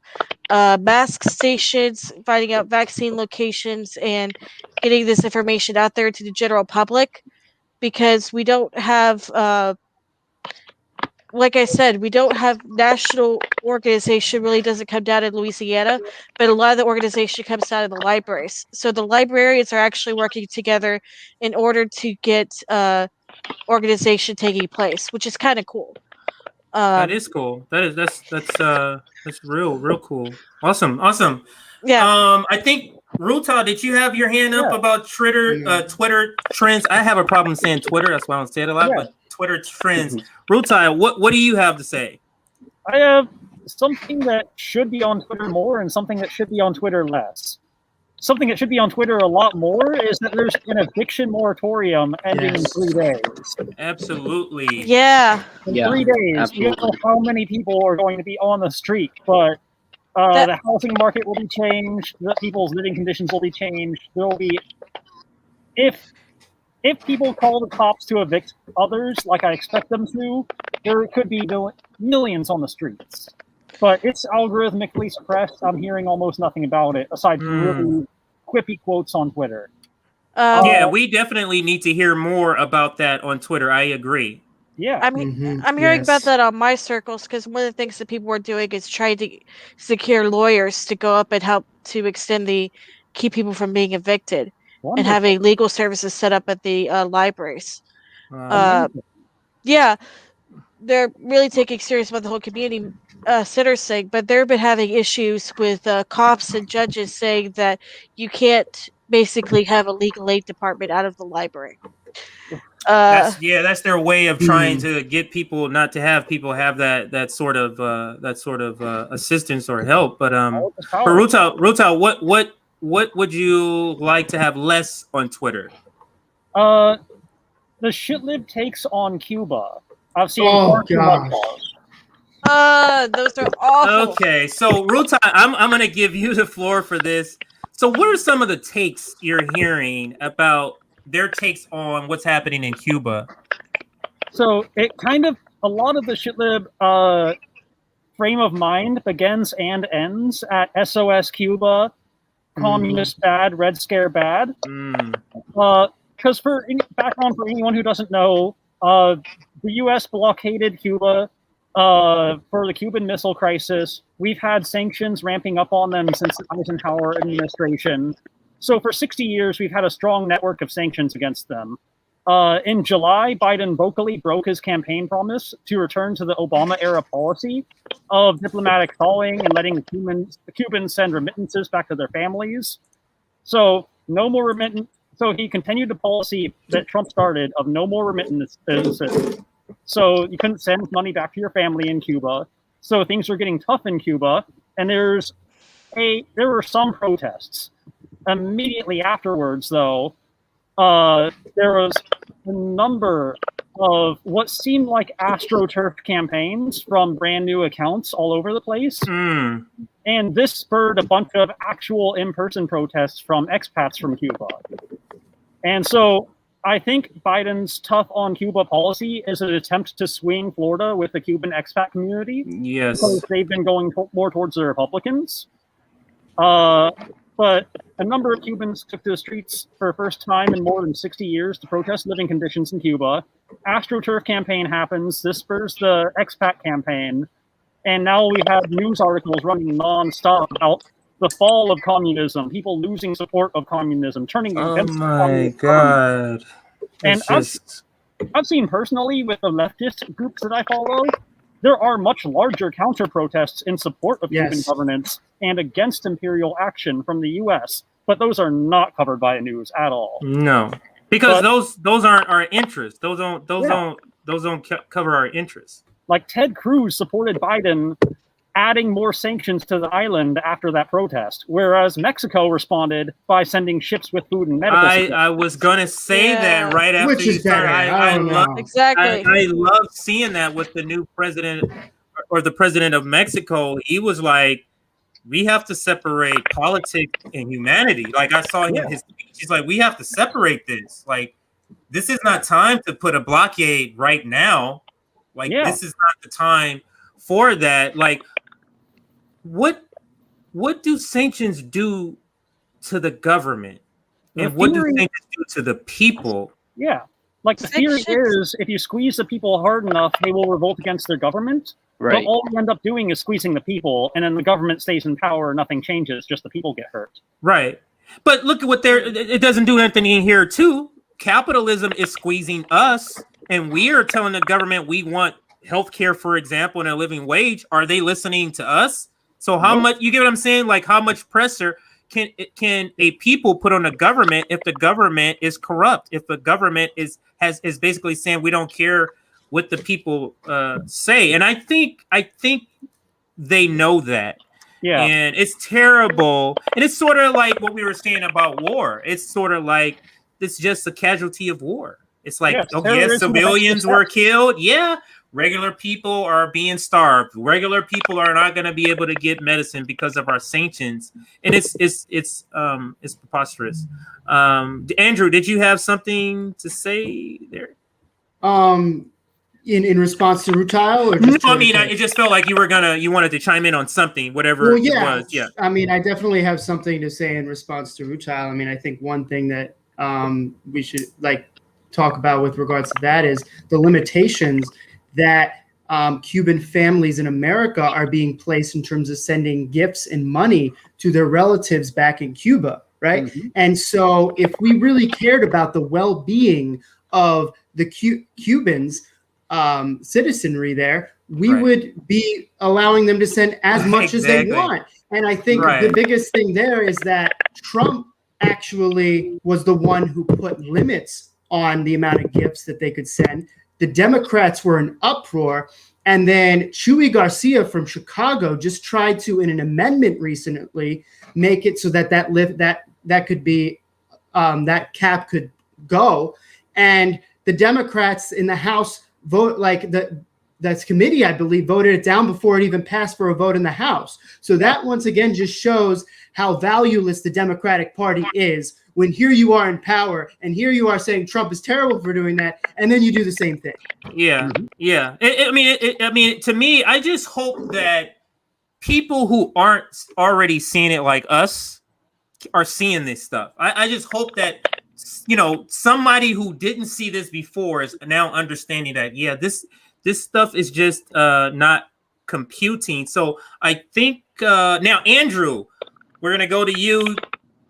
S7: mask stations, finding out vaccine locations, and getting this information out there to the general public, because we don't have, like I said, we don't have national organization. Really doesn't come down in Louisiana, but a lot of the organization comes out of the libraries. So the librarians are actually working together in order to get organization taking place, which is kind of cool.
S1: That is cool. That's real cool. Awesome.
S7: Yeah.
S1: I think Ruta, did you have your hand up about Twitter trends? I have a problem saying Twitter. That's why I don't say it a lot. But Twitter trends. Ruta, what do you have to say?
S3: I have something that should be on Twitter more and something that should be on Twitter less. something that should be on Twitter a lot more is that there's an eviction moratorium ending in 3 days.
S1: Absolutely.
S7: Yeah.
S3: In 3 days, you don't know how many people are going to be on the street, but the housing market will be changed. The people's living conditions will be changed. There will be, if people call the cops to evict others, like I expect them to, there could be millions on the streets. But it's algorithmically suppressed. I'm hearing almost nothing about it, aside from really quippy quotes on Twitter.
S1: Yeah, we definitely need to hear more about that on Twitter. I agree.
S3: Yeah.
S7: I'm hearing about that on my circles, because one of the things that people are doing is trying to secure lawyers to go up and help to keep people from being evicted.
S3: Wonderful.
S7: And having legal services set up at the libraries. Yeah, they're really taking serious about the whole community sitters thing, but they've been having issues with cops and judges saying that you can't basically have a legal aid department out of the library.
S1: That's their way of trying to get people not to have people have that sort of assistance or help. But for Ruta, what would you like to have less on Twitter?
S3: The shitlib takes on Cuba. I've seen
S7: those are awful.
S1: Okay, so Ruta, I'm gonna give you the floor for this. So what are some of the takes you're hearing about their takes on what's happening in Cuba?
S3: So it kind of, a lot of the shitlib frame of mind begins and ends at SOS Cuba, communist bad, Red Scare bad. Because for background for anyone who doesn't know, the U.S. blockaded Cuba for the Cuban Missile Crisis. We've had sanctions ramping up on them since the Eisenhower administration. So for 60 years, we've had a strong network of sanctions against them. In July, Biden vocally broke his campaign promise to return to the Obama-era policy of diplomatic thawing and letting the Cubans send remittances back to their families. So no more remittance. So he continued the policy that Trump started of no more remittances. So you couldn't send money back to your family in Cuba. So things were getting tough in Cuba, and there were some protests. Immediately afterwards, though, there was a number of what seemed like AstroTurf campaigns from brand new accounts all over the place. And this spurred a bunch of actual in-person protests from expats from Cuba. And so I think Biden's tough on Cuba policy is an attempt to swing Florida with the Cuban expat community.
S1: Yes.
S3: Because they've been going more towards the Republicans. But a number of Cubans took to the streets for the first time in more than 60 years to protest living conditions in Cuba. AstroTurf campaign happens. This spurs the expat campaign. And now we have news articles running nonstop about the fall of communism, people losing support of communism, turning against
S1: my God.
S3: And I've seen personally with the leftist groups that I follow, there are much larger counter-protests in support of Cuban governance and against imperial action from the U.S., but those are not covered by the news at all.
S1: No, because those aren't our interests. Those don't cover our interests.
S3: Like Ted Cruz supported Biden adding more sanctions to the island after that protest, whereas Mexico responded by sending ships with food and medical supplies.
S1: I was gonna say that right after
S2: Which is better? I
S1: love seeing that with the new president or the president of Mexico. He was like, we have to separate politics and humanity. Like I saw him, his speech. He's like, we have to separate this. Like, this is not time to put a blockade right now. Like, this is not the time for that. Like, what do sanctions do to the government? And what do sanctions do to the people?
S3: Yeah. Like the theory is if you squeeze the people hard enough, they will revolt against their government.
S4: Right.
S3: But all we end up doing is squeezing the people, and then the government stays in power, nothing changes, just the people get hurt.
S1: Right. But look at what it doesn't do anything in here too. Capitalism is squeezing us, and we are telling the government we want healthcare, for example, and a living wage. Are they listening to us? So how much, you get what I'm saying? Like how much pressure can a people put on the government if the government is corrupt? If the government is basically saying we don't care what the people say, and I think they know that.
S3: Yeah.
S1: And it's terrible. And it's sort of like what we were saying about war. It's sort of like it's just a casualty of war. It's like,
S3: Yes,
S1: oh, yes,
S3: terrorism
S1: civilians were
S3: affects
S1: killed. Yeah, regular people are being starved. Regular people are not going to be able to get medicine because of our sanctions, and it's preposterous. Andrew, did you have something to say there?
S2: In response to Rutile, or
S1: No,
S2: just
S1: I mean, it just felt like you wanted to chime in on something, whatever
S2: well, yeah.
S1: it was. Yeah.
S2: I mean, I definitely have something to say in response to Rutile. I mean, I think one thing that we should talk about with regards to that is the limitations that Cuban families in America are being placed in terms of sending gifts and money to their relatives back in Cuba, right? Mm-hmm. And so if we really cared about the well-being of the Cubans citizenry there, we would be allowing them to send as much as they want. And I think the biggest thing there is that Trump actually was the one who put limits on the amount of gifts that they could send. The Democrats were in uproar. And then Chuy Garcia from Chicago just tried to, in an amendment recently, make it so that that could be that cap could go. And the Democrats in the House that's committee, I believe, voted it down before it even passed for a vote in the House. So that once again just shows how valueless the Democratic Party is when here you are in power and here you are saying Trump is terrible for doing that, and then you do the same thing.
S1: Yeah, yeah. I mean, to me, I just hope that people who aren't already seeing it like us are seeing this stuff. I just hope that somebody who didn't see this before is now understanding that this stuff is just not computing. So I think now, Andrew, we're gonna go to you.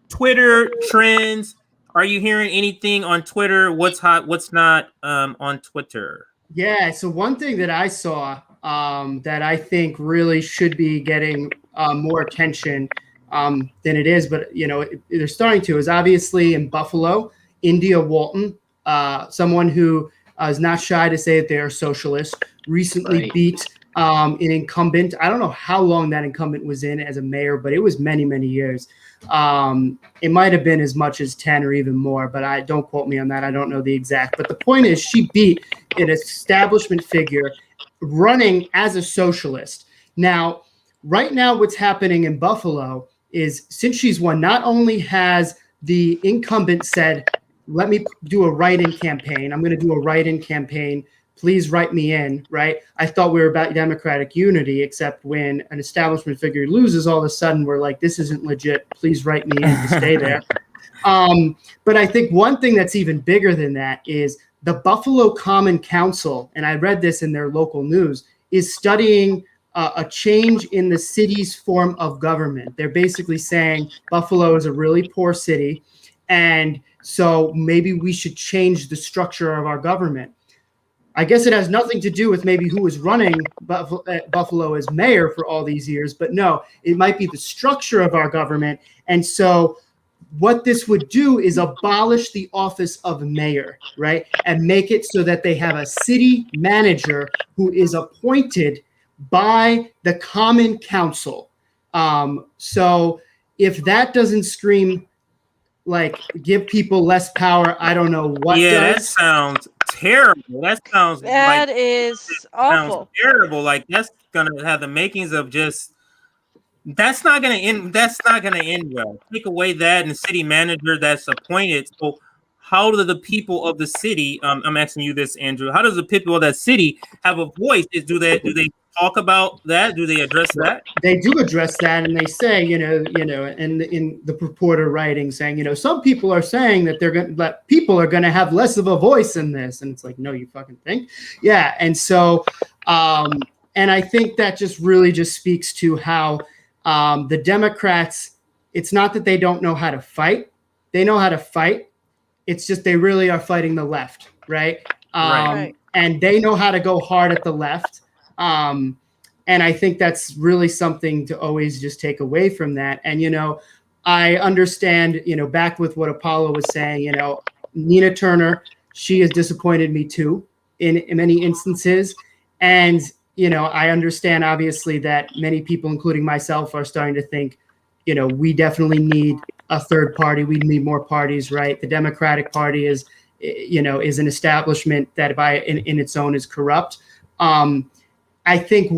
S1: Twitter trends. Are you hearing anything on Twitter? What's hot? What's not on Twitter?
S2: Yeah. So one thing that I saw that I think really should be getting more attention than it is, but they're starting to, is obviously in Buffalo, India Walton, someone who is not shy to say that they are socialist, recently beat an incumbent. I don't know how long that incumbent was in as a mayor, but it was many, many years. It might have been as much as 10 or even more, but I don't quote me on that. I don't know the exact, but the point is she beat an establishment figure running as a socialist. Now, right now, what's happening in Buffalo is since she's won, not only has the incumbent said, let me do a write-in campaign. I'm going to do a write-in campaign. Please write me in, right? I thought we were about democratic unity, except when an establishment figure loses, all of a sudden we're like, this isn't legit. Please write me in to stay there. But I think one thing that's even bigger than that is the Buffalo Common Council, and I read this in their local news, is studying a change in the city's form of government. They're basically saying Buffalo is a really poor city, and so maybe we should change the structure of our government. I guess it has nothing to do with maybe who was running Buffalo as mayor for all these years, but no, it might be the structure of our government. And so what this would do is abolish the office of mayor, right? And make it so that they have a city manager who is appointed by the Common Council. So if that doesn't scream give people less power, I don't know what does.
S1: That sounds terrible. That sounds
S7: awful.
S1: Sounds terrible. That's gonna have the makings of just. That's not gonna end. That's not gonna end well. Take away that and the city manager that's appointed. So, how do the people of the city? I'm asking you this, Andrew. How does the people of that city have a voice? Do they talk about that? Do they address that?
S2: They do address that, and they say, and in the purported writing, saying, some people are saying that people are going to have less of a voice in this, and it's like, no, you fucking think, yeah. And so, and I think that just really just speaks to how the Democrats. It's not that they don't know how to fight; they know how to fight. It's just they really are fighting the left, right?
S7: Right.
S2: And they know how to go hard at the left. And I think that's really something to always just take away from that. And, I understand, back with what Apollo was saying, Nina Turner, she has disappointed me too in many instances. And, I understand obviously that many people, including myself, are starting to think, we definitely need a third party. We need more parties, right? The Democratic Party is an establishment that in its own is corrupt. I think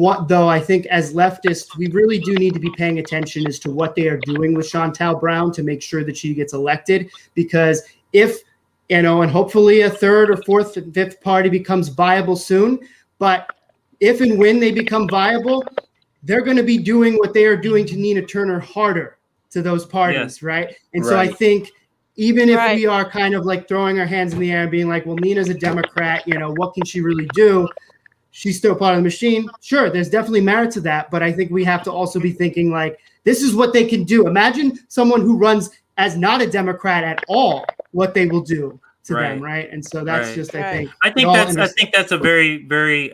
S2: as leftists, we really do need to be paying attention as to what they are doing with Chantal Brown to make sure that she gets elected. Because if, and hopefully a third or fourth and fifth party becomes viable soon, but if and when they become viable, they're going to be doing what they are doing to Nina Turner harder to those parties, right? And so I think even if we are kind of like throwing our hands in the air and being like, well, Nina's a Democrat, what can she really do? She's still part of the machine. Sure, there's definitely merit to that, but I think we have to also be thinking like, this is what they can do. Imagine someone who runs as not a Democrat at all, what they will do to them, right? And so that's just, I
S1: think that's a very, very,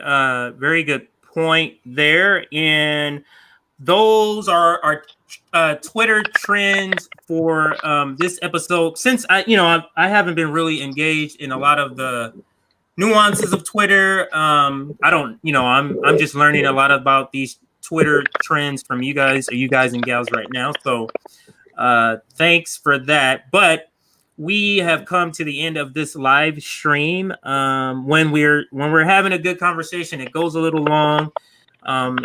S1: very good point there. And those are our Twitter trends for this episode. Since I haven't been really engaged in a lot of the nuances of Twitter. I'm just learning a lot about these Twitter trends from you guys and gals right now. So thanks for that. But we have come to the end of this live stream. When we're having a good conversation, it goes a little long.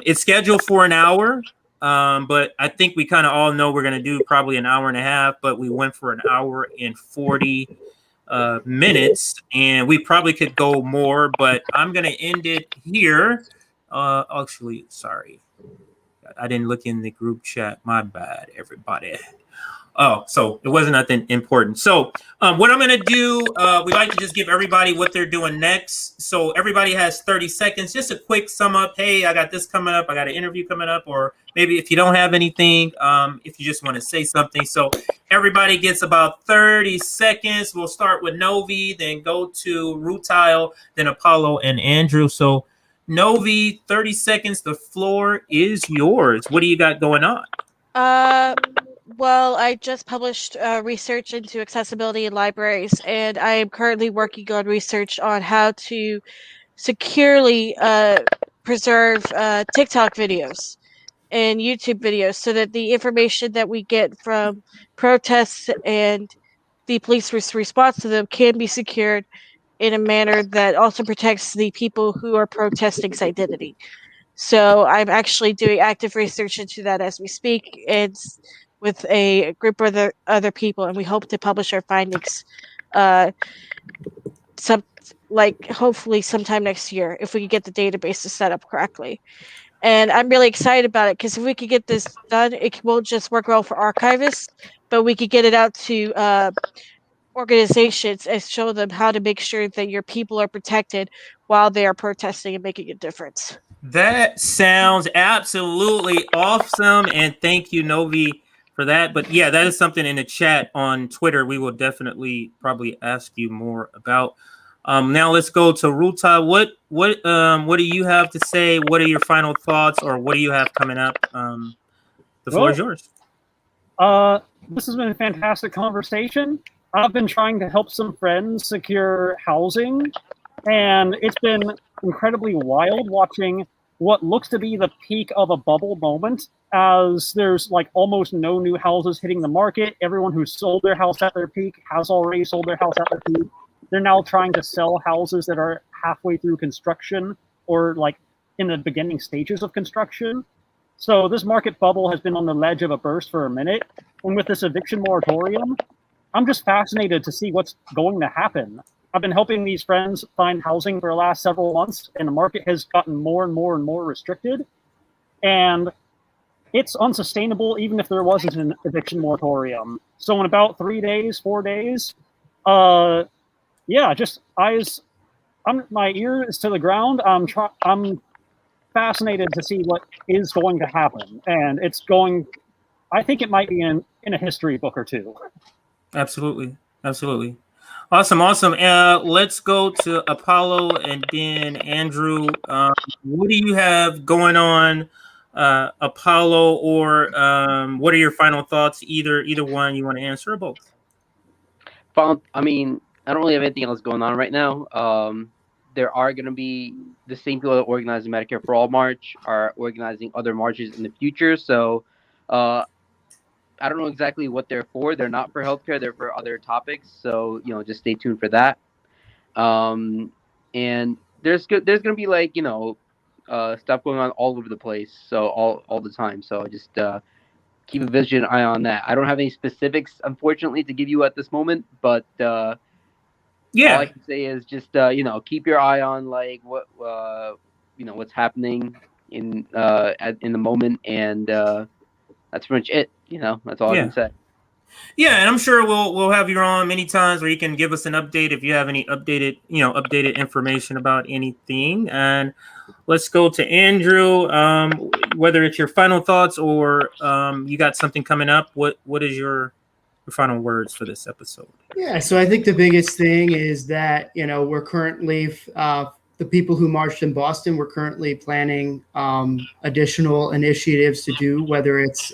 S1: It's scheduled for an hour. But I think we kind of all know we're going to do probably an hour and a half, but we went for an hour and 40 minutes, and we probably could go more, but I'm going to end it here. Actually, sorry. I didn't look in the group chat. My bad, everybody. Oh, so it wasn't nothing important. So what I'm going to do, we like to just give everybody what they're doing next. So everybody has 30 seconds. Just a quick sum up. Hey, I got this coming up. I got an interview coming up. Or maybe if you don't have anything, if you just want to say something. So everybody gets about 30 seconds. We'll start with Novi, then go to Rutile, then Apollo and Andrew. So Novi, 30 seconds. The floor is yours. What do you got going on?
S7: Well, I just published research into accessibility in libraries, and I am currently working on research on how to securely preserve TikTok videos and YouTube videos so that the information that we get from protests and the police's response to them can be secured in a manner that also protects the people who are protesting's identity. So I'm actually doing active research into that as we speak. It's with a group of other people, and we hope to publish our findings hopefully sometime next year if we can get the databases set up correctly. And I'm really excited about it because if we could get this done, it won't just work well for archivists, but we could get it out to organizations and show them how to make sure that your people are protected while they are protesting and making a difference.
S1: That sounds absolutely awesome, and thank you, Novi, for that. But yeah, that is something in the chat on Twitter we will definitely probably ask you more about. Now let's go to Ruta. What do you have to say? What are your final thoughts, or what do you have coming up? The floor is yours.
S3: This has been a fantastic conversation. I've been trying to help some friends secure housing, and it's been incredibly wild watching what looks to be the peak of a bubble moment, as there's like almost no new houses hitting the market. Everyone who sold their house at their peak has already sold their house at their peak. They're now trying to sell houses that are halfway through construction or like in the beginning stages of construction. So this market bubble has been on the ledge of a burst for a minute. And with this eviction moratorium, I'm just fascinated to see what's going to happen. I've been helping these friends find housing for the last several months, and the market has gotten more and more and more restricted. And it's unsustainable even if there wasn't an eviction moratorium. So in about 4 days, my ear is to the ground. I'm fascinated to see what is going to happen, and I think it might be in a history book or two.
S1: Absolutely. Awesome. Let's go to Apollo and then Andrew. What do you have going on, Apollo, or what are your final thoughts? Either one you want to answer, or both?
S4: I mean, I don't really have anything else going on right now. there are going to be the same people that organize the Medicare for All March are organizing other marches in the future. So I don't know exactly what they're for. They're not for healthcare. They're for other topics. So, just stay tuned for that. And there's going to be like, stuff going on all over the place. So all the time. So just keep a vigilant eye on that. I don't have any specifics, unfortunately, to give you at this moment, but all I can say is just keep your eye on like what what's happening in in the moment, and that's pretty much it. That's all I can say.
S1: Yeah, and I'm sure we'll have you on many times where you can give us an update if you have any updated information about anything. And let's go to Andrew. Whether it's your final thoughts or you got something coming up, what is your final words for this episode?
S2: Yeah, so I think the biggest thing is that we're currently the people who marched in Boston. We're currently planning additional initiatives to do, whether it's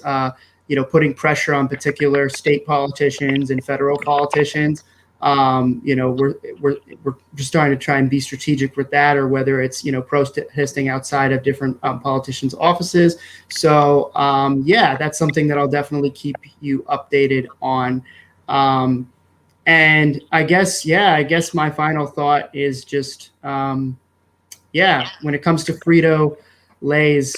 S2: putting pressure on particular state politicians and federal politicians. We're just starting to try and be strategic with that, or whether it's protesting outside of different politicians' offices. So that's something that I'll definitely keep you updated on. And I guess my final thought is just when it comes to Frito-Lay's,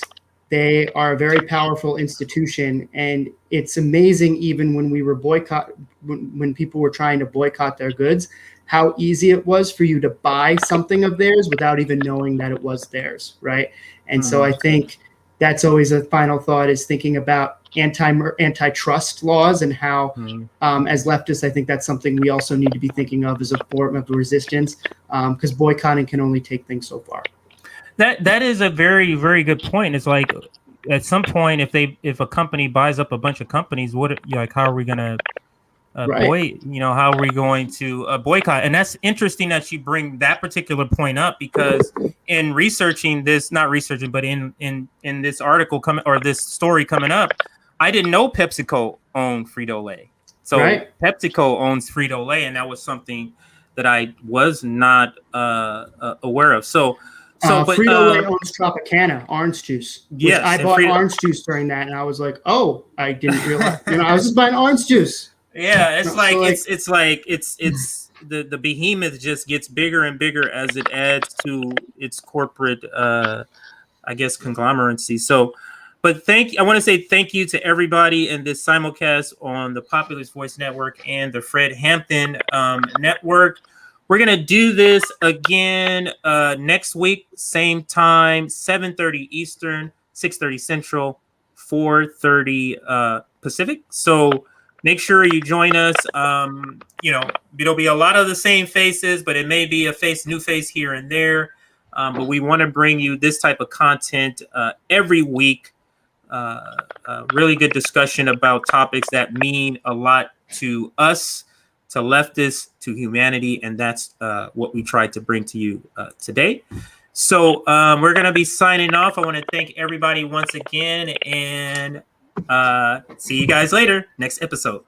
S2: they are a very powerful institution, and it's amazing. Even when we were when people were trying to boycott their goods, how easy it was for you to buy something of theirs without even knowing that it was theirs, right? And so I think that's always a final thought, is thinking about antitrust laws and how, as leftists, I think that's something we also need to be thinking of as a form of resistance, because boycotting can only take things so far.
S1: That is a very, very good point. It's like at some point, if a company buys up a bunch of companies, how are we going to how are we going to boycott? And that's interesting that you bring that particular point up, because in researching this, not researching, but in this article this story coming up, I didn't know PepsiCo owned Frito-Lay. So PepsiCo owns Frito-Lay, and that was something that I was not aware of. But
S2: Frito-Lay owns Tropicana orange juice. Yes, I bought orange juice during that, and I was like, "Oh, I didn't realize." I was just buying orange juice.
S1: Yeah, it's the behemoth just gets bigger and bigger as it adds to its corporate, conglomeracy. So, but I want to say thank you to everybody in this simulcast on the Populist Voice Network and the Fred Hampton Network. We're going to do this again next week, same time, 7:30 Eastern, 6:30 Central, 4:30 Pacific. So make sure you join us. It'll be a lot of the same faces, but it may be a new face here and there. But we want to bring you this type of content every week. Really good discussion about topics that mean a lot to us, to leftists, to humanity, and that's what we tried to bring to you today. So we're going to be signing off. I want to thank everybody once again, and see you guys later, next episode.